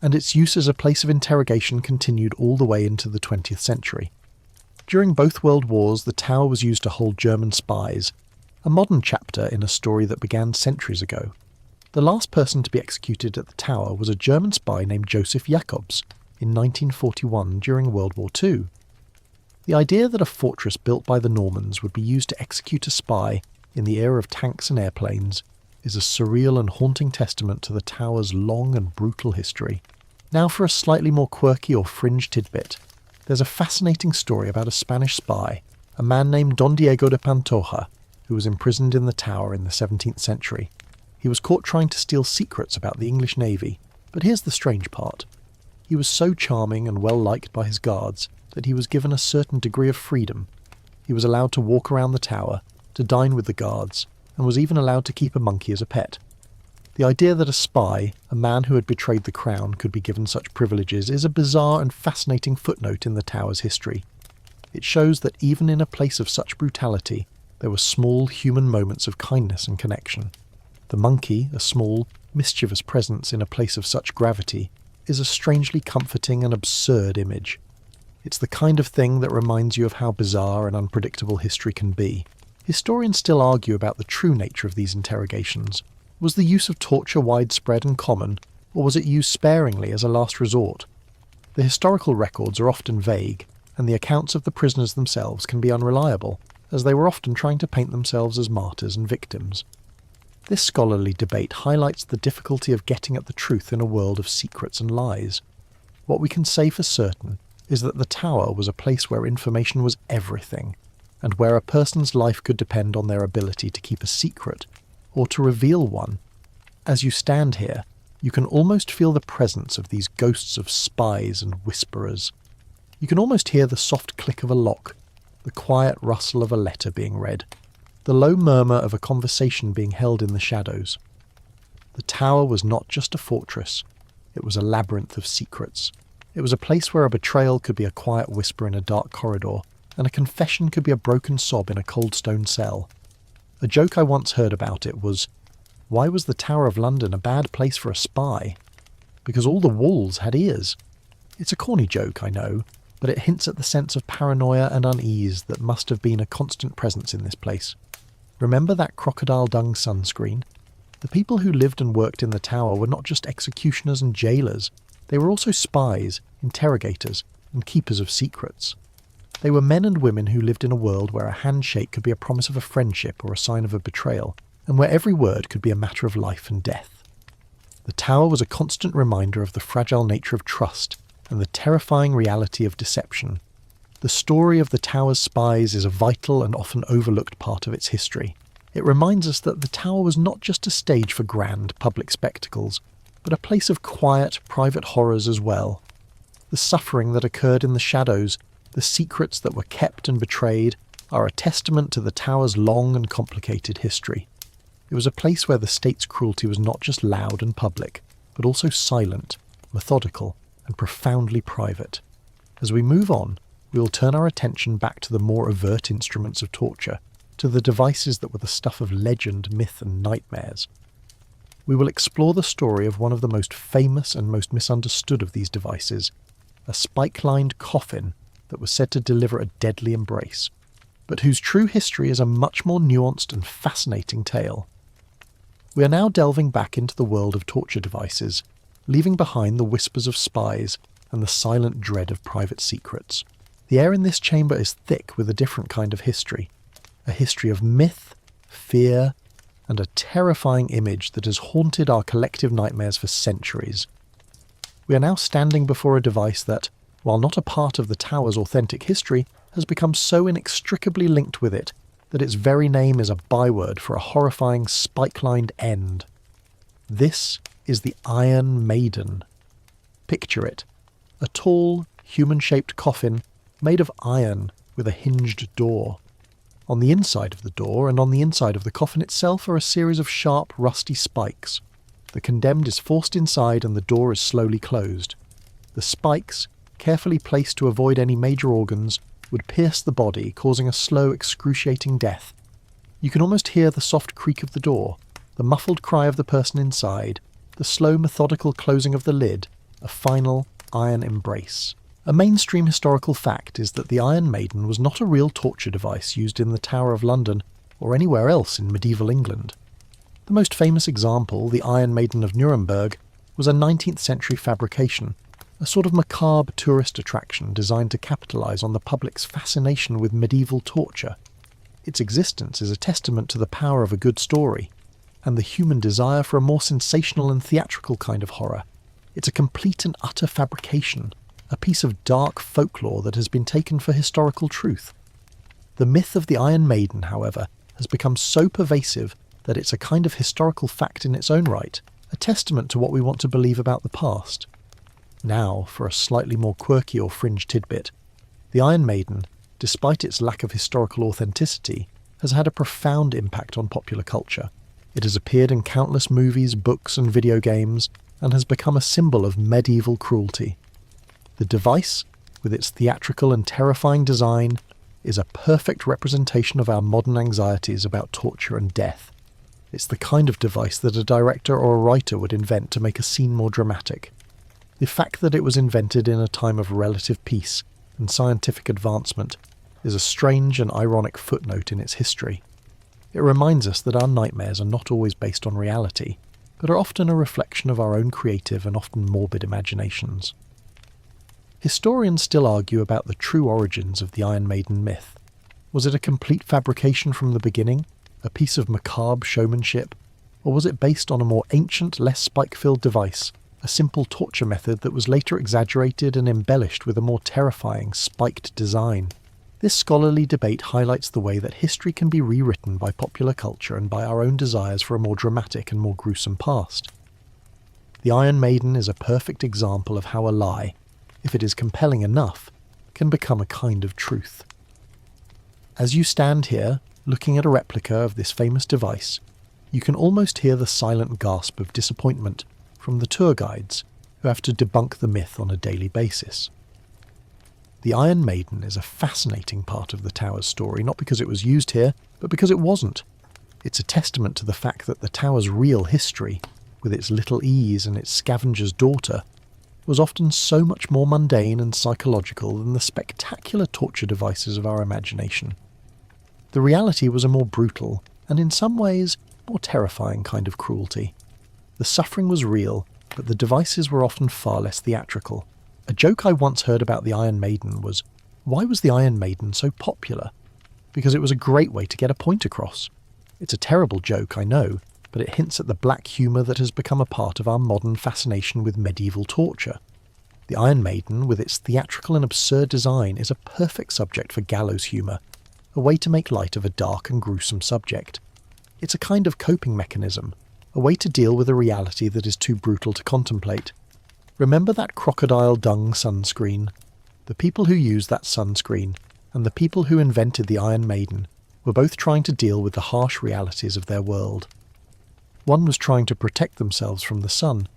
and its use as a place of interrogation continued all the way into the 20th century. During both World Wars, the Tower was used to hold German spies, a modern chapter in a story that began centuries ago. The last person to be executed at the Tower was a German spy named Joseph Jacobs in 1941 during World War II. The idea that a fortress built by the Normans would be used to execute a spy in the era of tanks and airplanes is a surreal and haunting testament to the Tower's long and brutal history. Now for a slightly more quirky or fringe tidbit. There's a fascinating story about a Spanish spy, a man named Don Diego de Pantoja, who was imprisoned in the Tower in the 17th century. He was caught trying to steal secrets about the English Navy, but here's the strange part. He was so charming and well liked by his guards that he was given a certain degree of freedom. He was allowed to walk around the Tower, to dine with the guards, and was even allowed to keep a monkey as a pet. The idea that a spy, a man who had betrayed the Crown, could be given such privileges is a bizarre and fascinating footnote in the Tower's history. It shows that even in a place of such brutality, there were small human moments of kindness and connection. The monkey, a small, mischievous presence in a place of such gravity, is a strangely comforting and absurd image. It's the kind of thing that reminds you of how bizarre and unpredictable history can be. Historians still argue about the true nature of these interrogations. Was the use of torture widespread and common, or was it used sparingly as a last resort? The historical records are often vague, and the accounts of the prisoners themselves can be unreliable, as they were often trying to paint themselves as martyrs and victims. This scholarly debate highlights the difficulty of getting at the truth in a world of secrets and lies. What we can say for certain is that the Tower was a place where information was everything, and where a person's life could depend on their ability to keep a secret, or to reveal one. As you stand here, you can almost feel the presence of these ghosts of spies and whisperers. You can almost hear the soft click of a lock, the quiet rustle of a letter being read, the low murmur of a conversation being held in the shadows. The tower was not just a fortress, it was a labyrinth of secrets. It was a place where a betrayal could be a quiet whisper in a dark corridor, and a confession could be a broken sob in a cold stone cell. A joke I once heard about it was, why was the Tower of London a bad place for a spy? Because all the walls had ears. It's a corny joke, I know, but it hints at the sense of paranoia and unease that must have been a constant presence in this place. Remember that crocodile dung sunscreen? The people who lived and worked in the tower were not just executioners and jailers, they were also spies, interrogators, and keepers of secrets. They were men and women who lived in a world where a handshake could be a promise of a friendship or a sign of a betrayal, and where every word could be a matter of life and death. The tower was a constant reminder of the fragile nature of trust and the terrifying reality of deception. The story of the tower's spies is a vital and often overlooked part of its history. It reminds us that the tower was not just a stage for grand public spectacles, but a place of quiet, private horrors as well. The suffering that occurred in the shadows, the secrets that were kept and betrayed, are a testament to the tower's long and complicated history. It was a place where the state's cruelty was not just loud and public, but also silent, methodical, and profoundly private. As we move on, we will turn our attention back to the more overt instruments of torture, to the devices that were the stuff of legend, myth, and nightmares. We will explore the story of one of the most famous and most misunderstood of these devices, a spike-lined coffin that was said to deliver a deadly embrace, but whose true history is a much more nuanced and fascinating tale. We are now delving back into the world of torture devices, leaving behind the whispers of spies and the silent dread of private secrets. The air in this chamber is thick with a different kind of history, a history of myth, fear, and a terrifying image that has haunted our collective nightmares for centuries. We are now standing before a device that, while not a part of the tower's authentic history, has become so inextricably linked with it that its very name is a byword for a horrifying spike-lined end. This is the Iron Maiden. Picture it, a tall, human-shaped coffin made of iron with a hinged door. On the inside of the door and on the inside of the coffin itself are a series of sharp, rusty spikes. The condemned is forced inside and the door is slowly closed. The spikes, carefully placed to avoid any major organs, would pierce the body, causing a slow, excruciating death. You can almost hear the soft creak of the door, the muffled cry of the person inside, the slow, methodical closing of the lid, a final iron embrace. A mainstream historical fact is that the Iron Maiden was not a real torture device used in the Tower of London or anywhere else in medieval England. The most famous example, the Iron Maiden of Nuremberg, was a 19th century fabrication, a sort of macabre tourist attraction designed to capitalise on the public's fascination with medieval torture. Its existence is a testament to the power of a good story, and the human desire for a more sensational and theatrical kind of horror. It's a complete and utter fabrication, a piece of dark folklore that has been taken for historical truth. The myth of the Iron Maiden, however, has become so pervasive that it's a kind of historical fact in its own right, a testament to what we want to believe about the past. Now, for a slightly more quirky or fringe tidbit, the Iron Maiden, despite its lack of historical authenticity, has had a profound impact on popular culture. It has appeared in countless movies, books and video games, and has become a symbol of medieval cruelty. The device, with its theatrical and terrifying design, is a perfect representation of our modern anxieties about torture and death. It's the kind of device that a director or a writer would invent to make a scene more dramatic. The fact that it was invented in a time of relative peace and scientific advancement is a strange and ironic footnote in its history. It reminds us that our nightmares are not always based on reality, but are often a reflection of our own creative and often morbid imaginations. Historians still argue about the true origins of the Iron Maiden myth. Was it a complete fabrication from the beginning, a piece of macabre showmanship, or was it based on a more ancient, less spike-filled device, a simple torture method that was later exaggerated and embellished with a more terrifying, spiked design? This scholarly debate highlights the way that history can be rewritten by popular culture and by our own desires for a more dramatic and more gruesome past. The Iron Maiden is a perfect example of how a lie, if it is compelling enough, can become a kind of truth. As you stand here, looking at a replica of this famous device, you can almost hear the silent gasp of disappointment from the tour guides who have to debunk the myth on a daily basis. The Iron Maiden is a fascinating part of the tower's story, not because it was used here, but because it wasn't. It's a testament to the fact that the tower's real history, with its little E's and its scavenger's daughter, was often so much more mundane and psychological than the spectacular torture devices of our imagination. The reality was a more brutal, and in some ways, more terrifying kind of cruelty. The suffering was real, but the devices were often far less theatrical. A joke I once heard about the Iron Maiden was, why was the Iron Maiden so popular? Because it was a great way to get a point across. It's a terrible joke, I know, but it hints at the black humour that has become a part of our modern fascination with medieval torture. The Iron Maiden, with its theatrical and absurd design, is a perfect subject for gallows humour, a way to make light of a dark and gruesome subject. It's a kind of coping mechanism, a way to deal with a reality that is too brutal to contemplate. Remember that crocodile dung sunscreen? The people who used that sunscreen and the people who invented the Iron Maiden were both trying to deal with the harsh realities of their world. One was trying to protect themselves from the sun,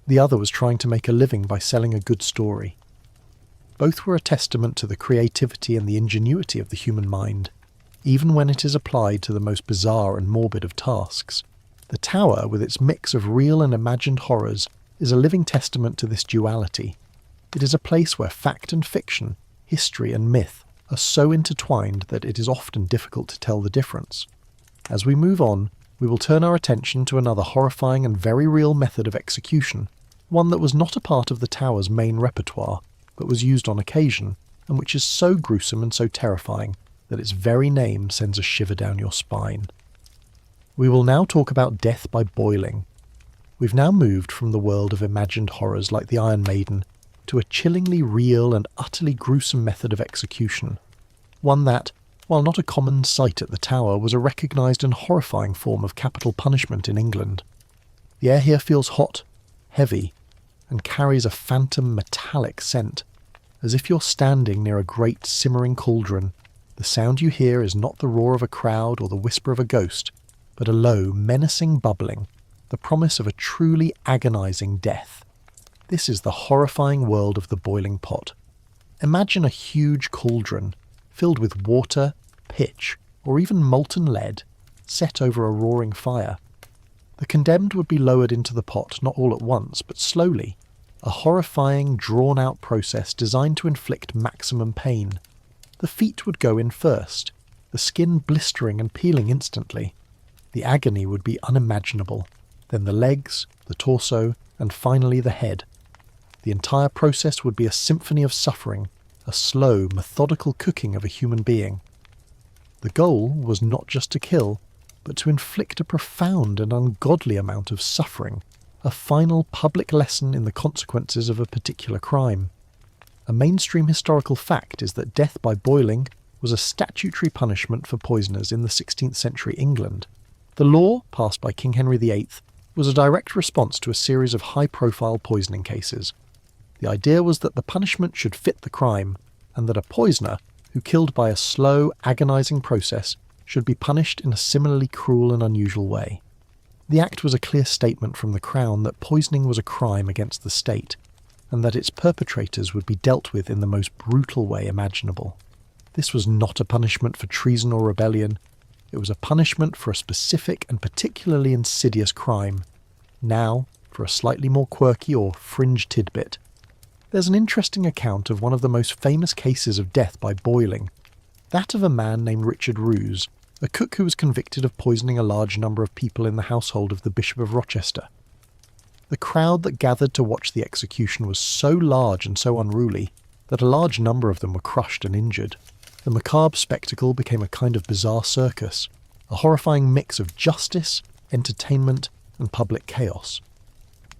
the other was trying to make a living by selling a good story. Both were a testament to the creativity and the ingenuity of the human mind, even when it is applied to the most bizarre and morbid of tasks. The tower, with its mix of real and imagined horrors, is a living testament to this duality. It is a place where fact and fiction, history and myth, are so intertwined that it is often difficult to tell the difference. As we move on, we will turn our attention to another horrifying and very real method of execution, one that was not a part of the tower's main repertoire, but was used on occasion, and which is so gruesome and so terrifying that its very name sends a shiver down your spine. We will now talk about death by boiling. We've now moved from the world of imagined horrors like the Iron Maiden to a chillingly real and utterly gruesome method of execution, one that, while not a common sight at the tower, was a recognised and horrifying form of capital punishment in England. The air here feels hot, heavy, and carries a phantom metallic scent, as if you're standing near a great simmering cauldron. The sound you hear is not the roar of a crowd or the whisper of a ghost, but a low, menacing bubbling, the promise of a truly agonising death. This is the horrifying world of the boiling pot. Imagine a huge cauldron, filled with water, pitch, or even molten lead, set over a roaring fire. The condemned would be lowered into the pot not all at once, but slowly, a horrifying, drawn-out process designed to inflict maximum pain. The feet would go in first, the skin blistering and peeling instantly. The agony would be unimaginable. Then the legs, the torso, and finally the head. The entire process would be a symphony of suffering, a slow, methodical cooking of a human being. The goal was not just to kill, but to inflict a profound and ungodly amount of suffering, a final public lesson in the consequences of a particular crime. A mainstream historical fact is that death by boiling was a statutory punishment for poisoners in the 16th century England. The law, passed by King Henry VIII, was a direct response to a series of high-profile poisoning cases. The idea was that the punishment should fit the crime, and that a poisoner, who killed by a slow, agonising process, should be punished in a similarly cruel and unusual way. The act was a clear statement from the Crown that poisoning was a crime against the state, and that its perpetrators would be dealt with in the most brutal way imaginable. This was not a punishment for treason or rebellion. It was a punishment for a specific and particularly insidious crime. Now, for a slightly more quirky or fringe tidbit. There's an interesting account of one of the most famous cases of death by boiling, that of a man named Richard Roos, a cook who was convicted of poisoning a large number of people in the household of the Bishop of Rochester. The crowd that gathered to watch the execution was so large and so unruly that a large number of them were crushed and injured. The macabre spectacle became a kind of bizarre circus, a horrifying mix of justice, entertainment, and public chaos.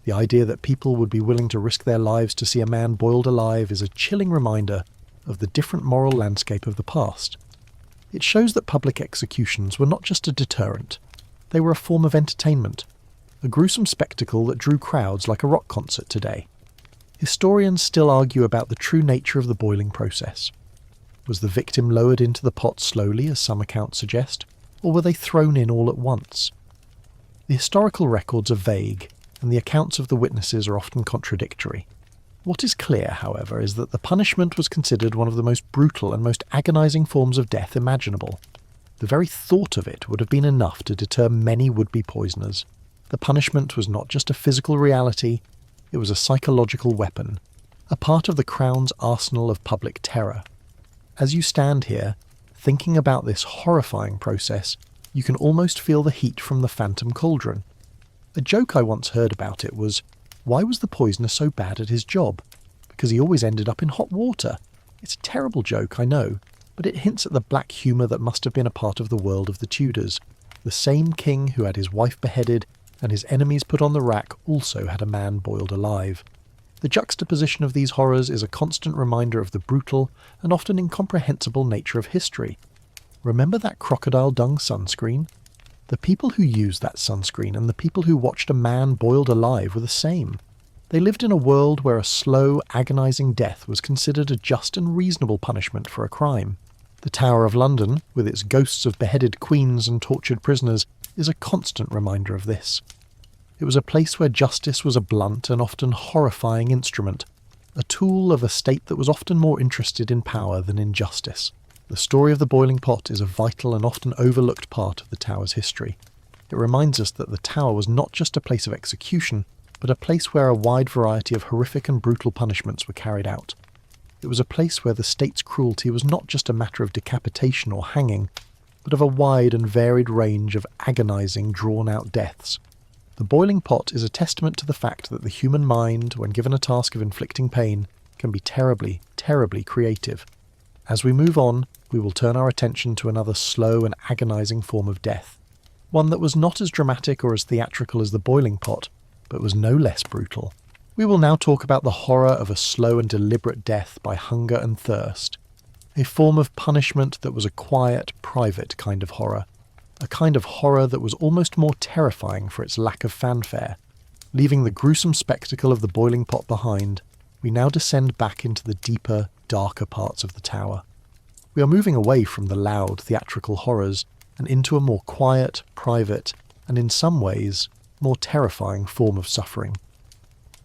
The idea that people would be willing to risk their lives to see a man boiled alive is a chilling reminder of the different moral landscape of the past. It shows that public executions were not just a deterrent, they were a form of entertainment, a gruesome spectacle that drew crowds like a rock concert today. Historians still argue about the true nature of the boiling process. Was the victim lowered into the pot slowly, as some accounts suggest, or were they thrown in all at once? The historical records are vague, and the accounts of the witnesses are often contradictory. What is clear, however, is that the punishment was considered one of the most brutal and most agonising forms of death imaginable. The very thought of it would have been enough to deter many would-be poisoners. The punishment was not just a physical reality, it was a psychological weapon, a part of the Crown's arsenal of public terror. As you stand here, thinking about this horrifying process, you can almost feel the heat from the phantom cauldron. A joke I once heard about it was, why was the poisoner so bad at his job? Because he always ended up in hot water. It's a terrible joke, I know, but it hints at the black humour that must have been a part of the world of the Tudors. The same king who had his wife beheaded and his enemies put on the rack also had a man boiled alive. The juxtaposition of these horrors is a constant reminder of the brutal and often incomprehensible nature of history. Remember that crocodile dung sunscreen? The people who used that sunscreen and the people who watched a man boiled alive were the same. They lived in a world where a slow, agonising death was considered a just and reasonable punishment for a crime. The Tower of London, with its ghosts of beheaded queens and tortured prisoners, is a constant reminder of this. It was a place where justice was a blunt and often horrifying instrument, a tool of a state that was often more interested in power than in justice. The story of the boiling pot is a vital and often overlooked part of the Tower's history. It reminds us that the Tower was not just a place of execution, but a place where a wide variety of horrific and brutal punishments were carried out. It was a place where the state's cruelty was not just a matter of decapitation or hanging, but of a wide and varied range of agonising, drawn-out deaths. The boiling pot is a testament to the fact that the human mind, when given a task of inflicting pain, can be terribly, terribly creative. As we move on, we will turn our attention to another slow and agonising form of death, one that was not as dramatic or as theatrical as the boiling pot, but was no less brutal. We will now talk about the horror of a slow and deliberate death by hunger and thirst, a form of punishment that was a quiet, private kind of horror, a kind of horror that was almost more terrifying for its lack of fanfare. Leaving the gruesome spectacle of the boiling pot behind, we now descend back into the deeper, darker parts of the Tower. We are moving away from the loud, theatrical horrors and into a more quiet, private, and in some ways, more terrifying form of suffering.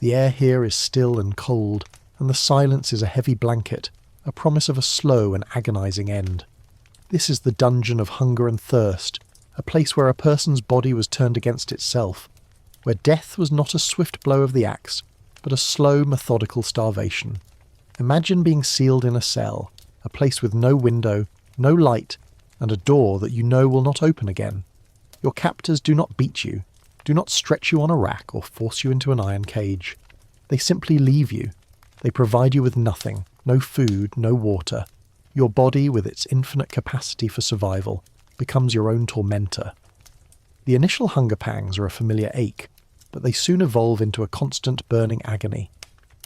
The air here is still and cold, and the silence is a heavy blanket, a promise of a slow and agonising end. This is the dungeon of hunger and thirst, a place where a person's body was turned against itself, where death was not a swift blow of the axe, but a slow, methodical starvation. Imagine being sealed in a cell, a place with no window, no light, and a door that you know will not open again. Your captors do not beat you, do not stretch you on a rack or force you into an iron cage. They simply leave you. They provide you with nothing, no food, no water. Your body, with its infinite capacity for survival, becomes your own tormentor. The initial hunger pangs are a familiar ache, but they soon evolve into a constant burning agony.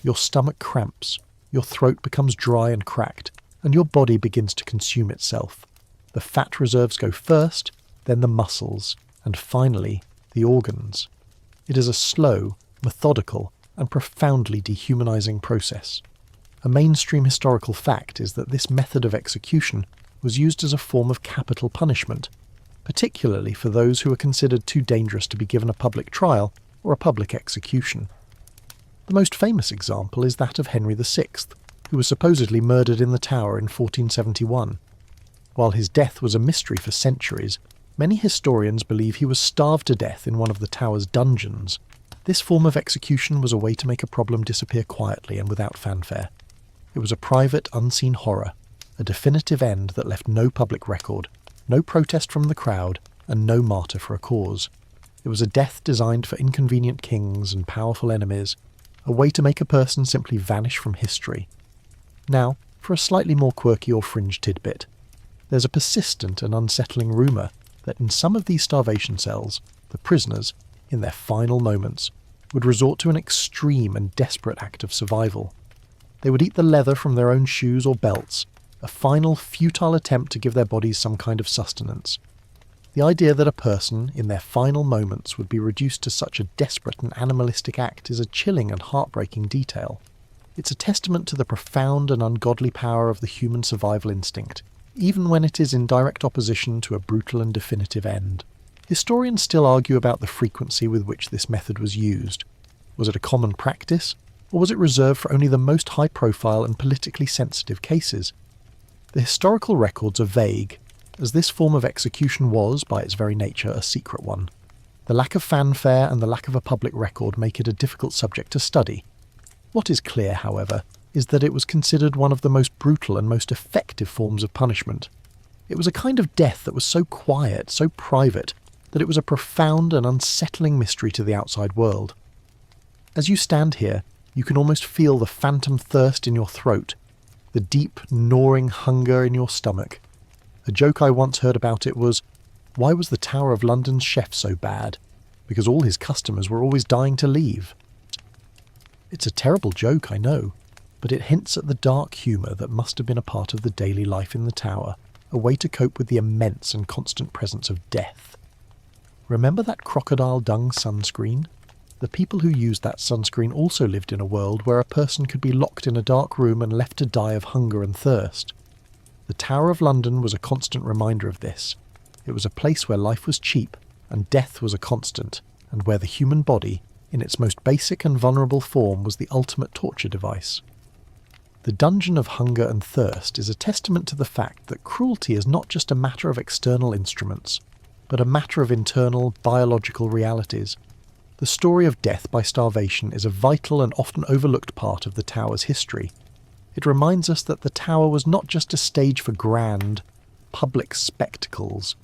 Your stomach cramps, your throat becomes dry and cracked, and your body begins to consume itself. The fat reserves go first, then the muscles, and finally, the organs. It is a slow, methodical, and profoundly dehumanizing process. A mainstream historical fact is that this method of execution was used as a form of capital punishment, particularly for those who were considered too dangerous to be given a public trial or a public execution. The most famous example is that of Henry VI, who was supposedly murdered in the Tower in 1471. While his death was a mystery for centuries, many historians believe he was starved to death in one of the Tower's dungeons. This form of execution was a way to make a problem disappear quietly and without fanfare. It was a private, unseen horror, a definitive end that left no public record, no protest from the crowd, and no martyr for a cause. It was a death designed for inconvenient kings and powerful enemies, a way to make a person simply vanish from history. Now, for a slightly more quirky or fringe tidbit. There's a persistent and unsettling rumour that in some of these starvation cells, the prisoners, in their final moments, would resort to an extreme and desperate act of survival. They would eat the leather from their own shoes or belts, a final, futile attempt to give their bodies some kind of sustenance. The idea that a person, in their final moments, would be reduced to such a desperate and animalistic act is a chilling and heartbreaking detail. It's a testament to the profound and ungodly power of the human survival instinct, even when it is in direct opposition to a brutal and definitive end. Historians still argue about the frequency with which this method was used. Was it a common practice, or was it reserved for only the most high-profile and politically sensitive cases? The historical records are vague, as this form of execution was, by its very nature, a secret one. The lack of fanfare and the lack of a public record make it a difficult subject to study. What is clear, however, is that it was considered one of the most brutal and most effective forms of punishment. It was a kind of death that was so quiet, so private, that it was a profound and unsettling mystery to the outside world. As you stand here, you can almost feel the phantom thirst in your throat, the deep, gnawing hunger in your stomach. A joke I once heard about it was, why was the Tower of London's chef so bad? Because all his customers were always dying to leave. It's a terrible joke, I know, but it hints at the dark humour that must have been a part of the daily life in the tower, a way to cope with the immense and constant presence of death. Remember that crocodile dung sunscreen? The people who used that sunscreen also lived in a world where a person could be locked in a dark room and left to die of hunger and thirst. The Tower of London was a constant reminder of this. It was a place where life was cheap and death was a constant, and where the human body, in its most basic and vulnerable form, was the ultimate torture device. The dungeon of hunger and thirst is a testament to the fact that cruelty is not just a matter of external instruments, but a matter of internal, biological realities. The story of death by starvation is a vital and often overlooked part of the tower's history. It reminds us that the tower was not just a stage for grand, public spectacles,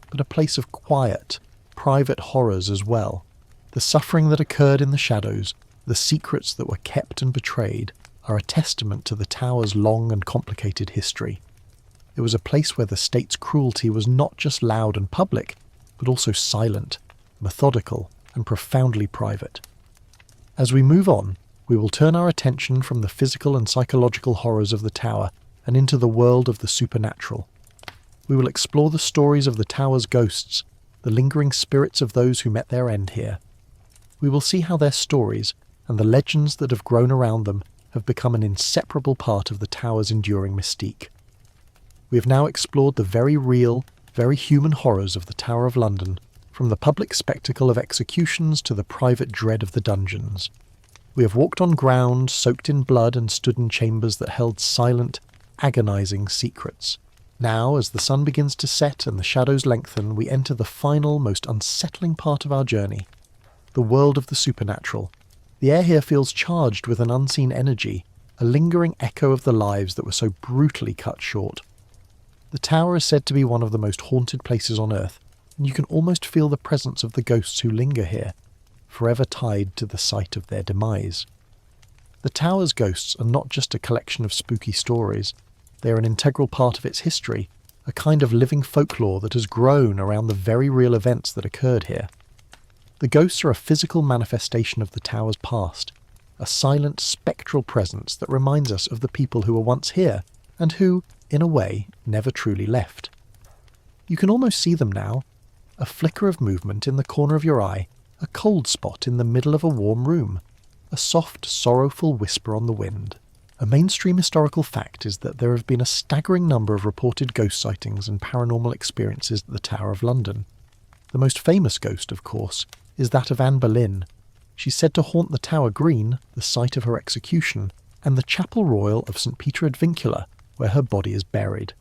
but a place of quiet, private horrors as well. The suffering that occurred in the shadows, the secrets that were kept and betrayed, are a testament to the tower's long and complicated history. It was a place where the state's cruelty was not just loud and public, but also silent, methodical, and profoundly private. As we move on, we will turn our attention from the physical and psychological horrors of the tower and into the world of the supernatural. We will explore the stories of the tower's ghosts, the lingering spirits of those who met their end here. We will see how their stories, and the legends that have grown around them, have become an inseparable part of the tower's enduring mystique. We have now explored the very real, very human horrors of the Tower of London, from the public spectacle of executions to the private dread of the dungeons. We have walked on ground, soaked in blood, and stood in chambers that held silent, agonizing secrets. Now, as the sun begins to set and the shadows lengthen, we enter the final, most unsettling part of our journey, the world of the supernatural. The air here feels charged with an unseen energy, a lingering echo of the lives that were so brutally cut short. The tower is said to be one of the most haunted places on Earth, and you can almost feel the presence of the ghosts who linger here, forever tied to the site of their demise. The tower's ghosts are not just a collection of spooky stories, they are an integral part of its history, a kind of living folklore that has grown around the very real events that occurred here. The ghosts are a physical manifestation of the tower's past, a silent, spectral presence that reminds us of the people who were once here, and who, in a way, never truly left. You can almost see them now, a flicker of movement in the corner of your eye, a cold spot in the middle of a warm room, a soft, sorrowful whisper on the wind. A mainstream historical fact is that there have been a staggering number of reported ghost sightings and paranormal experiences at the Tower of London. The most famous ghost, of course, is that of Anne Boleyn. She's said to haunt the Tower Green, the site of her execution, and the Chapel Royal of St. Peter ad Vincula, where her body is buried.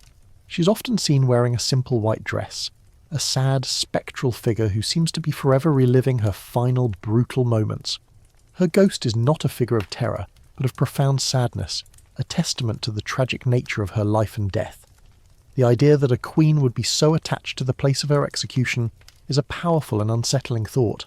She's often seen wearing a simple white dress, a sad, spectral figure who seems to be forever reliving her final, brutal moments. Her ghost is not a figure of terror, but of profound sadness, a testament to the tragic nature of her life and death. The idea that a queen would be so attached to the place of her execution is a powerful and unsettling thought.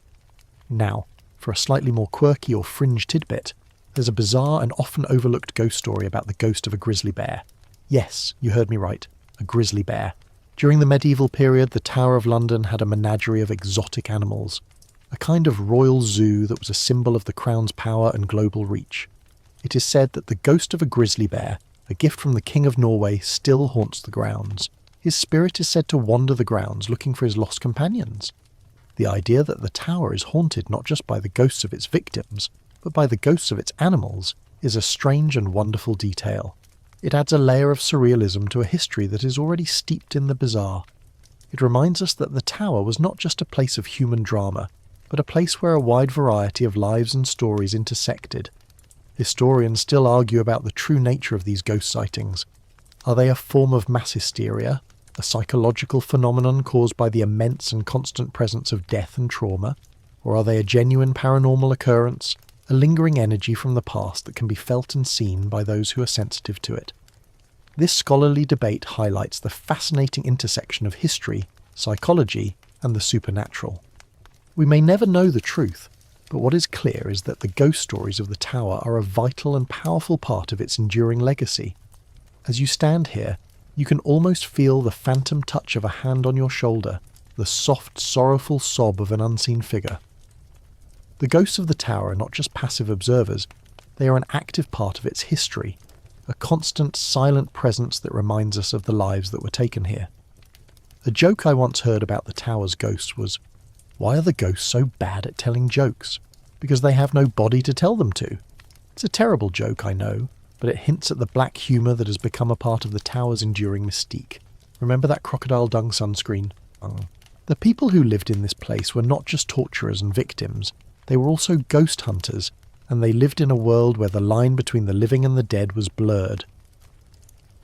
Now, for a slightly more quirky or fringe tidbit, there's a bizarre and often overlooked ghost story about the ghost of a grizzly bear. Yes, you heard me right, a grizzly bear. During the medieval period, the Tower of London had a menagerie of exotic animals, a kind of royal zoo that was a symbol of the Crown's power and global reach. It is said that the ghost of a grizzly bear, a gift from the King of Norway, still haunts the grounds. His spirit is said to wander the grounds looking for his lost companions. The idea that the tower is haunted not just by the ghosts of its victims, but by the ghosts of its animals, is a strange and wonderful detail. It adds a layer of surrealism to a history that is already steeped in the bizarre. It reminds us that the tower was not just a place of human drama, but a place where a wide variety of lives and stories intersected. Historians still argue about the true nature of these ghost sightings. Are they a form of mass hysteria, a psychological phenomenon caused by the immense and constant presence of death and trauma? Or are they a genuine paranormal occurrence, a lingering energy from the past that can be felt and seen by those who are sensitive to it? This scholarly debate highlights the fascinating intersection of history, psychology, and the supernatural. We may never know the truth, but what is clear is that the ghost stories of the tower are a vital and powerful part of its enduring legacy. As you stand here, you can almost feel the phantom touch of a hand on your shoulder, the soft, sorrowful sob of an unseen figure. The ghosts of the tower are not just passive observers, they are an active part of its history, a constant, silent presence that reminds us of the lives that were taken here. A joke I once heard about the tower's ghosts was, "Why are the ghosts so bad at telling jokes? Because they have no body to tell them to." It's a terrible joke, I know, but it hints at the black humour that has become a part of the tower's enduring mystique. Remember that crocodile dung sunscreen? The people who lived in this place were not just torturers and victims, they were also ghost hunters, and they lived in a world where the line between the living and the dead was blurred.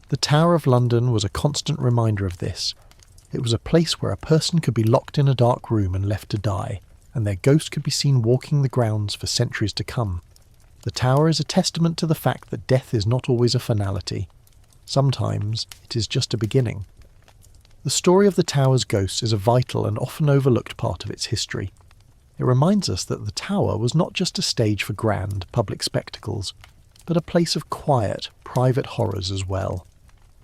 The Tower of London was a constant reminder of this. It was a place where a person could be locked in a dark room and left to die, and their ghost could be seen walking the grounds for centuries to come. The tower is a testament to the fact that death is not always a finality. Sometimes it is just a beginning. The story of the tower's ghosts is a vital and often overlooked part of its history. It reminds us that the tower was not just a stage for grand, public spectacles, but a place of quiet, private horrors as well.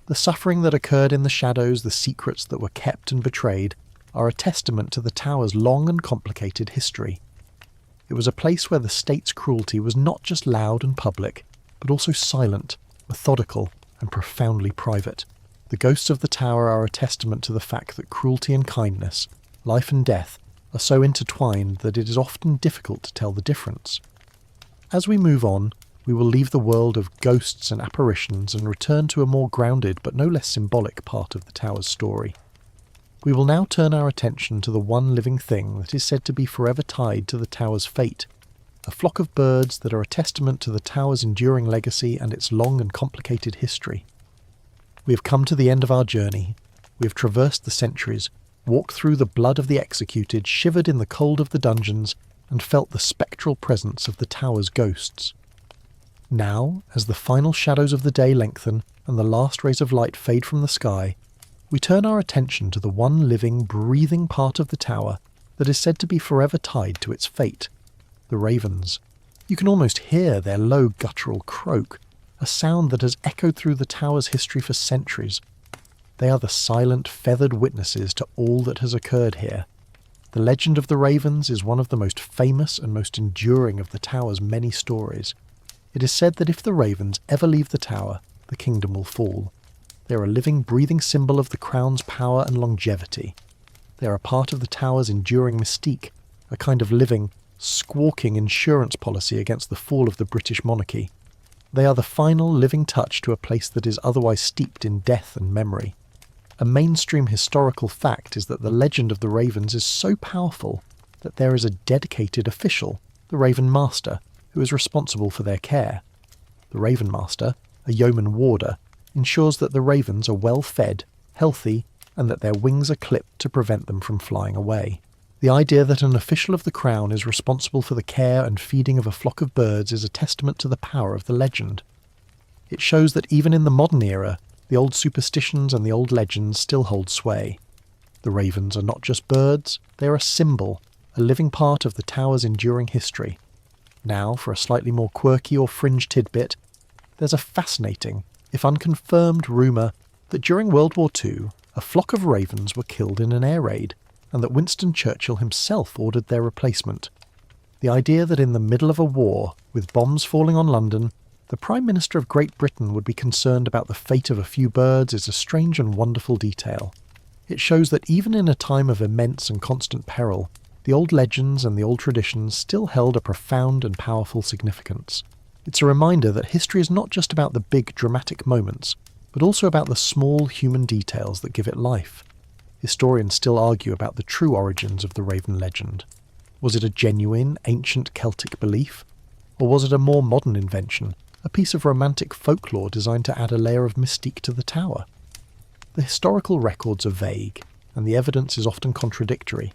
The suffering that occurred in the shadows, the secrets that were kept and betrayed, are a testament to the tower's long and complicated history. It was a place where the state's cruelty was not just loud and public, but also silent, methodical, and profoundly private. The ghosts of the tower are a testament to the fact that cruelty and kindness, life and death, are so intertwined that it is often difficult to tell the difference. As we move on, we will leave the world of ghosts and apparitions and return to a more grounded but no less symbolic part of the tower's story. We will now turn our attention to the one living thing that is said to be forever tied to the tower's fate, a flock of birds that are a testament to the tower's enduring legacy and its long and complicated history. We have come to the end of our journey. We have traversed the centuries, walked through the blood of the executed, shivered in the cold of the dungeons, and felt the spectral presence of the tower's ghosts. Now, as the final shadows of the day lengthen and the last rays of light fade from the sky, we turn our attention to the one living, breathing part of the tower that is said to be forever tied to its fate, the ravens. You can almost hear their low guttural croak, a sound that has echoed through the tower's history for centuries. They are the silent, feathered witnesses to all that has occurred here. The legend of the ravens is one of the most famous and most enduring of the tower's many stories. It is said that if the ravens ever leave the tower, the kingdom will fall. They are a living, breathing symbol of the crown's power and longevity. They are a part of the tower's enduring mystique, a kind of living, squawking insurance policy against the fall of the British monarchy. They are the final living touch to a place that is otherwise steeped in death and memory. A mainstream historical fact is that the legend of the ravens is so powerful that there is a dedicated official, the Raven Master, who is responsible for their care. The Raven Master, a yeoman warder, ensures that the ravens are well fed, healthy, and that their wings are clipped to prevent them from flying away. The idea that an official of the crown is responsible for the care and feeding of a flock of birds is a testament to the power of the legend. It shows that even in the modern era, the old superstitions and the old legends still hold sway. The ravens are not just birds, they are a symbol, a living part of the tower's enduring history. Now, for a slightly more quirky or fringe tidbit, there's a fascinating, if unconfirmed, rumour that during World War II, a flock of ravens were killed in an air raid, and that Winston Churchill himself ordered their replacement. The idea that in the middle of a war, with bombs falling on London, The Prime Minister of Great Britain would be concerned about the fate of a few birds is a strange and wonderful detail. It shows that even in a time of immense and constant peril, the old legends and the old traditions still held a profound and powerful significance. It's a reminder that history is not just about the big dramatic moments, but also about the small human details that give it life. Historians still argue about the true origins of the Raven legend. Was it a genuine, ancient Celtic belief? Or was it a more modern invention, a piece of romantic folklore designed to add a layer of mystique to the tower? The historical records are vague, and the evidence is often contradictory.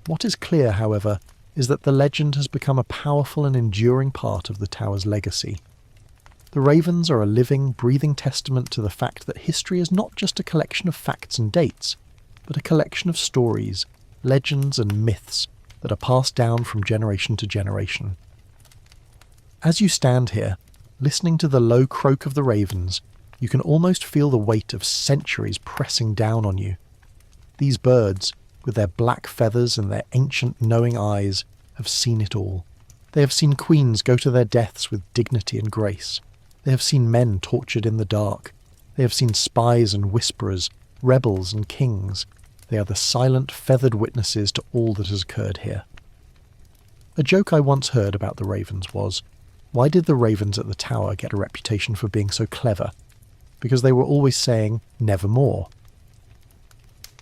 What is clear, however, is that the legend has become a powerful and enduring part of the tower's legacy. The ravens are a living, breathing testament to the fact that history is not just a collection of facts and dates, but a collection of stories, legends and myths that are passed down from generation to generation. As you stand here, listening to the low croak of the ravens, you can almost feel the weight of centuries pressing down on you. These birds, with their black feathers and their ancient knowing eyes, have seen it all. They have seen queens go to their deaths with dignity and grace. They have seen men tortured in the dark. They have seen spies and whisperers, rebels and kings. They are the silent, feathered witnesses to all that has occurred here. A joke I once heard about the ravens was, why did the ravens at the tower get a reputation for being so clever? Because they were always saying, nevermore.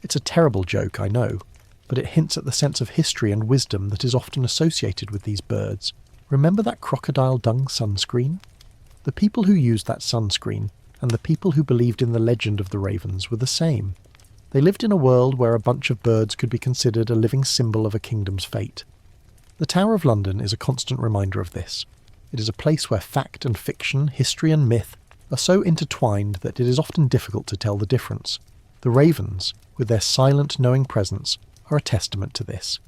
It's a terrible joke, I know, but it hints at the sense of history and wisdom that is often associated with these birds. Remember that crocodile dung sunscreen? The people who used that sunscreen and the people who believed in the legend of the ravens were the same. They lived in a world where a bunch of birds could be considered a living symbol of a kingdom's fate. The Tower of London is a constant reminder of this. It is a place where fact and fiction, history and myth are so intertwined that it is often difficult to tell the difference. The ravens, with their silent, knowing presence, are a testament to this.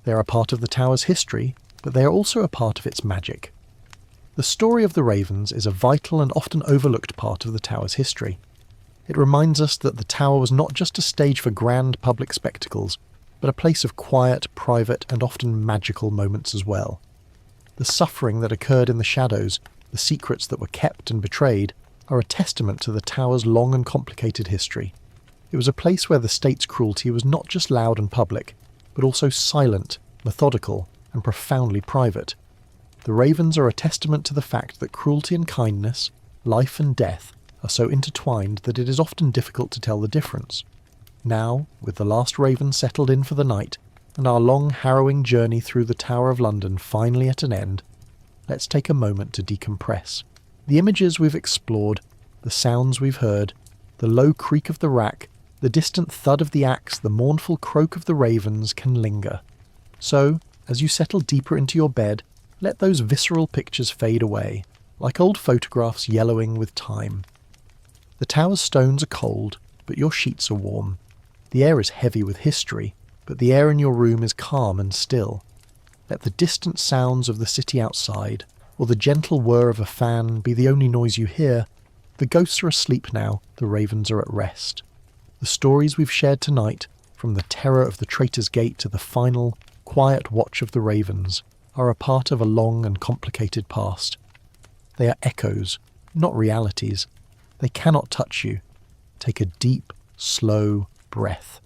They are a part of the tower's history, but they are also a part of its magic. The story of the ravens is a vital and often overlooked part of the tower's history. It reminds us that the tower was not just a stage for grand public spectacles, but a place of quiet, private, and often magical moments as well. The suffering that occurred in the shadows, the secrets that were kept and betrayed, are a testament to the tower's long and complicated history. It was a place where the state's cruelty was not just loud and public, but also silent, methodical, and profoundly private. The ravens are a testament to the fact that cruelty and kindness, life and death, are so intertwined that it is often difficult to tell the difference. Now, with the last raven settled in for the night, and our long, harrowing journey through the Tower of London finally at an end, let's take a moment to decompress. The images we've explored, the sounds we've heard, the low creak of the rack, the distant thud of the axe, the mournful croak of the ravens can linger. So, as you settle deeper into your bed, let those visceral pictures fade away, like old photographs yellowing with time. The tower's stones are cold, but your sheets are warm. The air is heavy with history, but the air in your room is calm and still. Let the distant sounds of the city outside, or the gentle whir of a fan, be the only noise you hear. The ghosts are asleep now, the ravens are at rest. The stories we've shared tonight, from the terror of the Traitor's Gate to the final, quiet watch of the ravens, are a part of a long and complicated past. They are echoes, not realities. They cannot touch you. Take a deep, slow breath.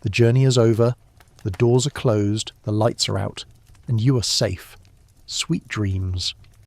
The journey is over, the doors are closed, the lights are out, and you are safe. Sweet dreams.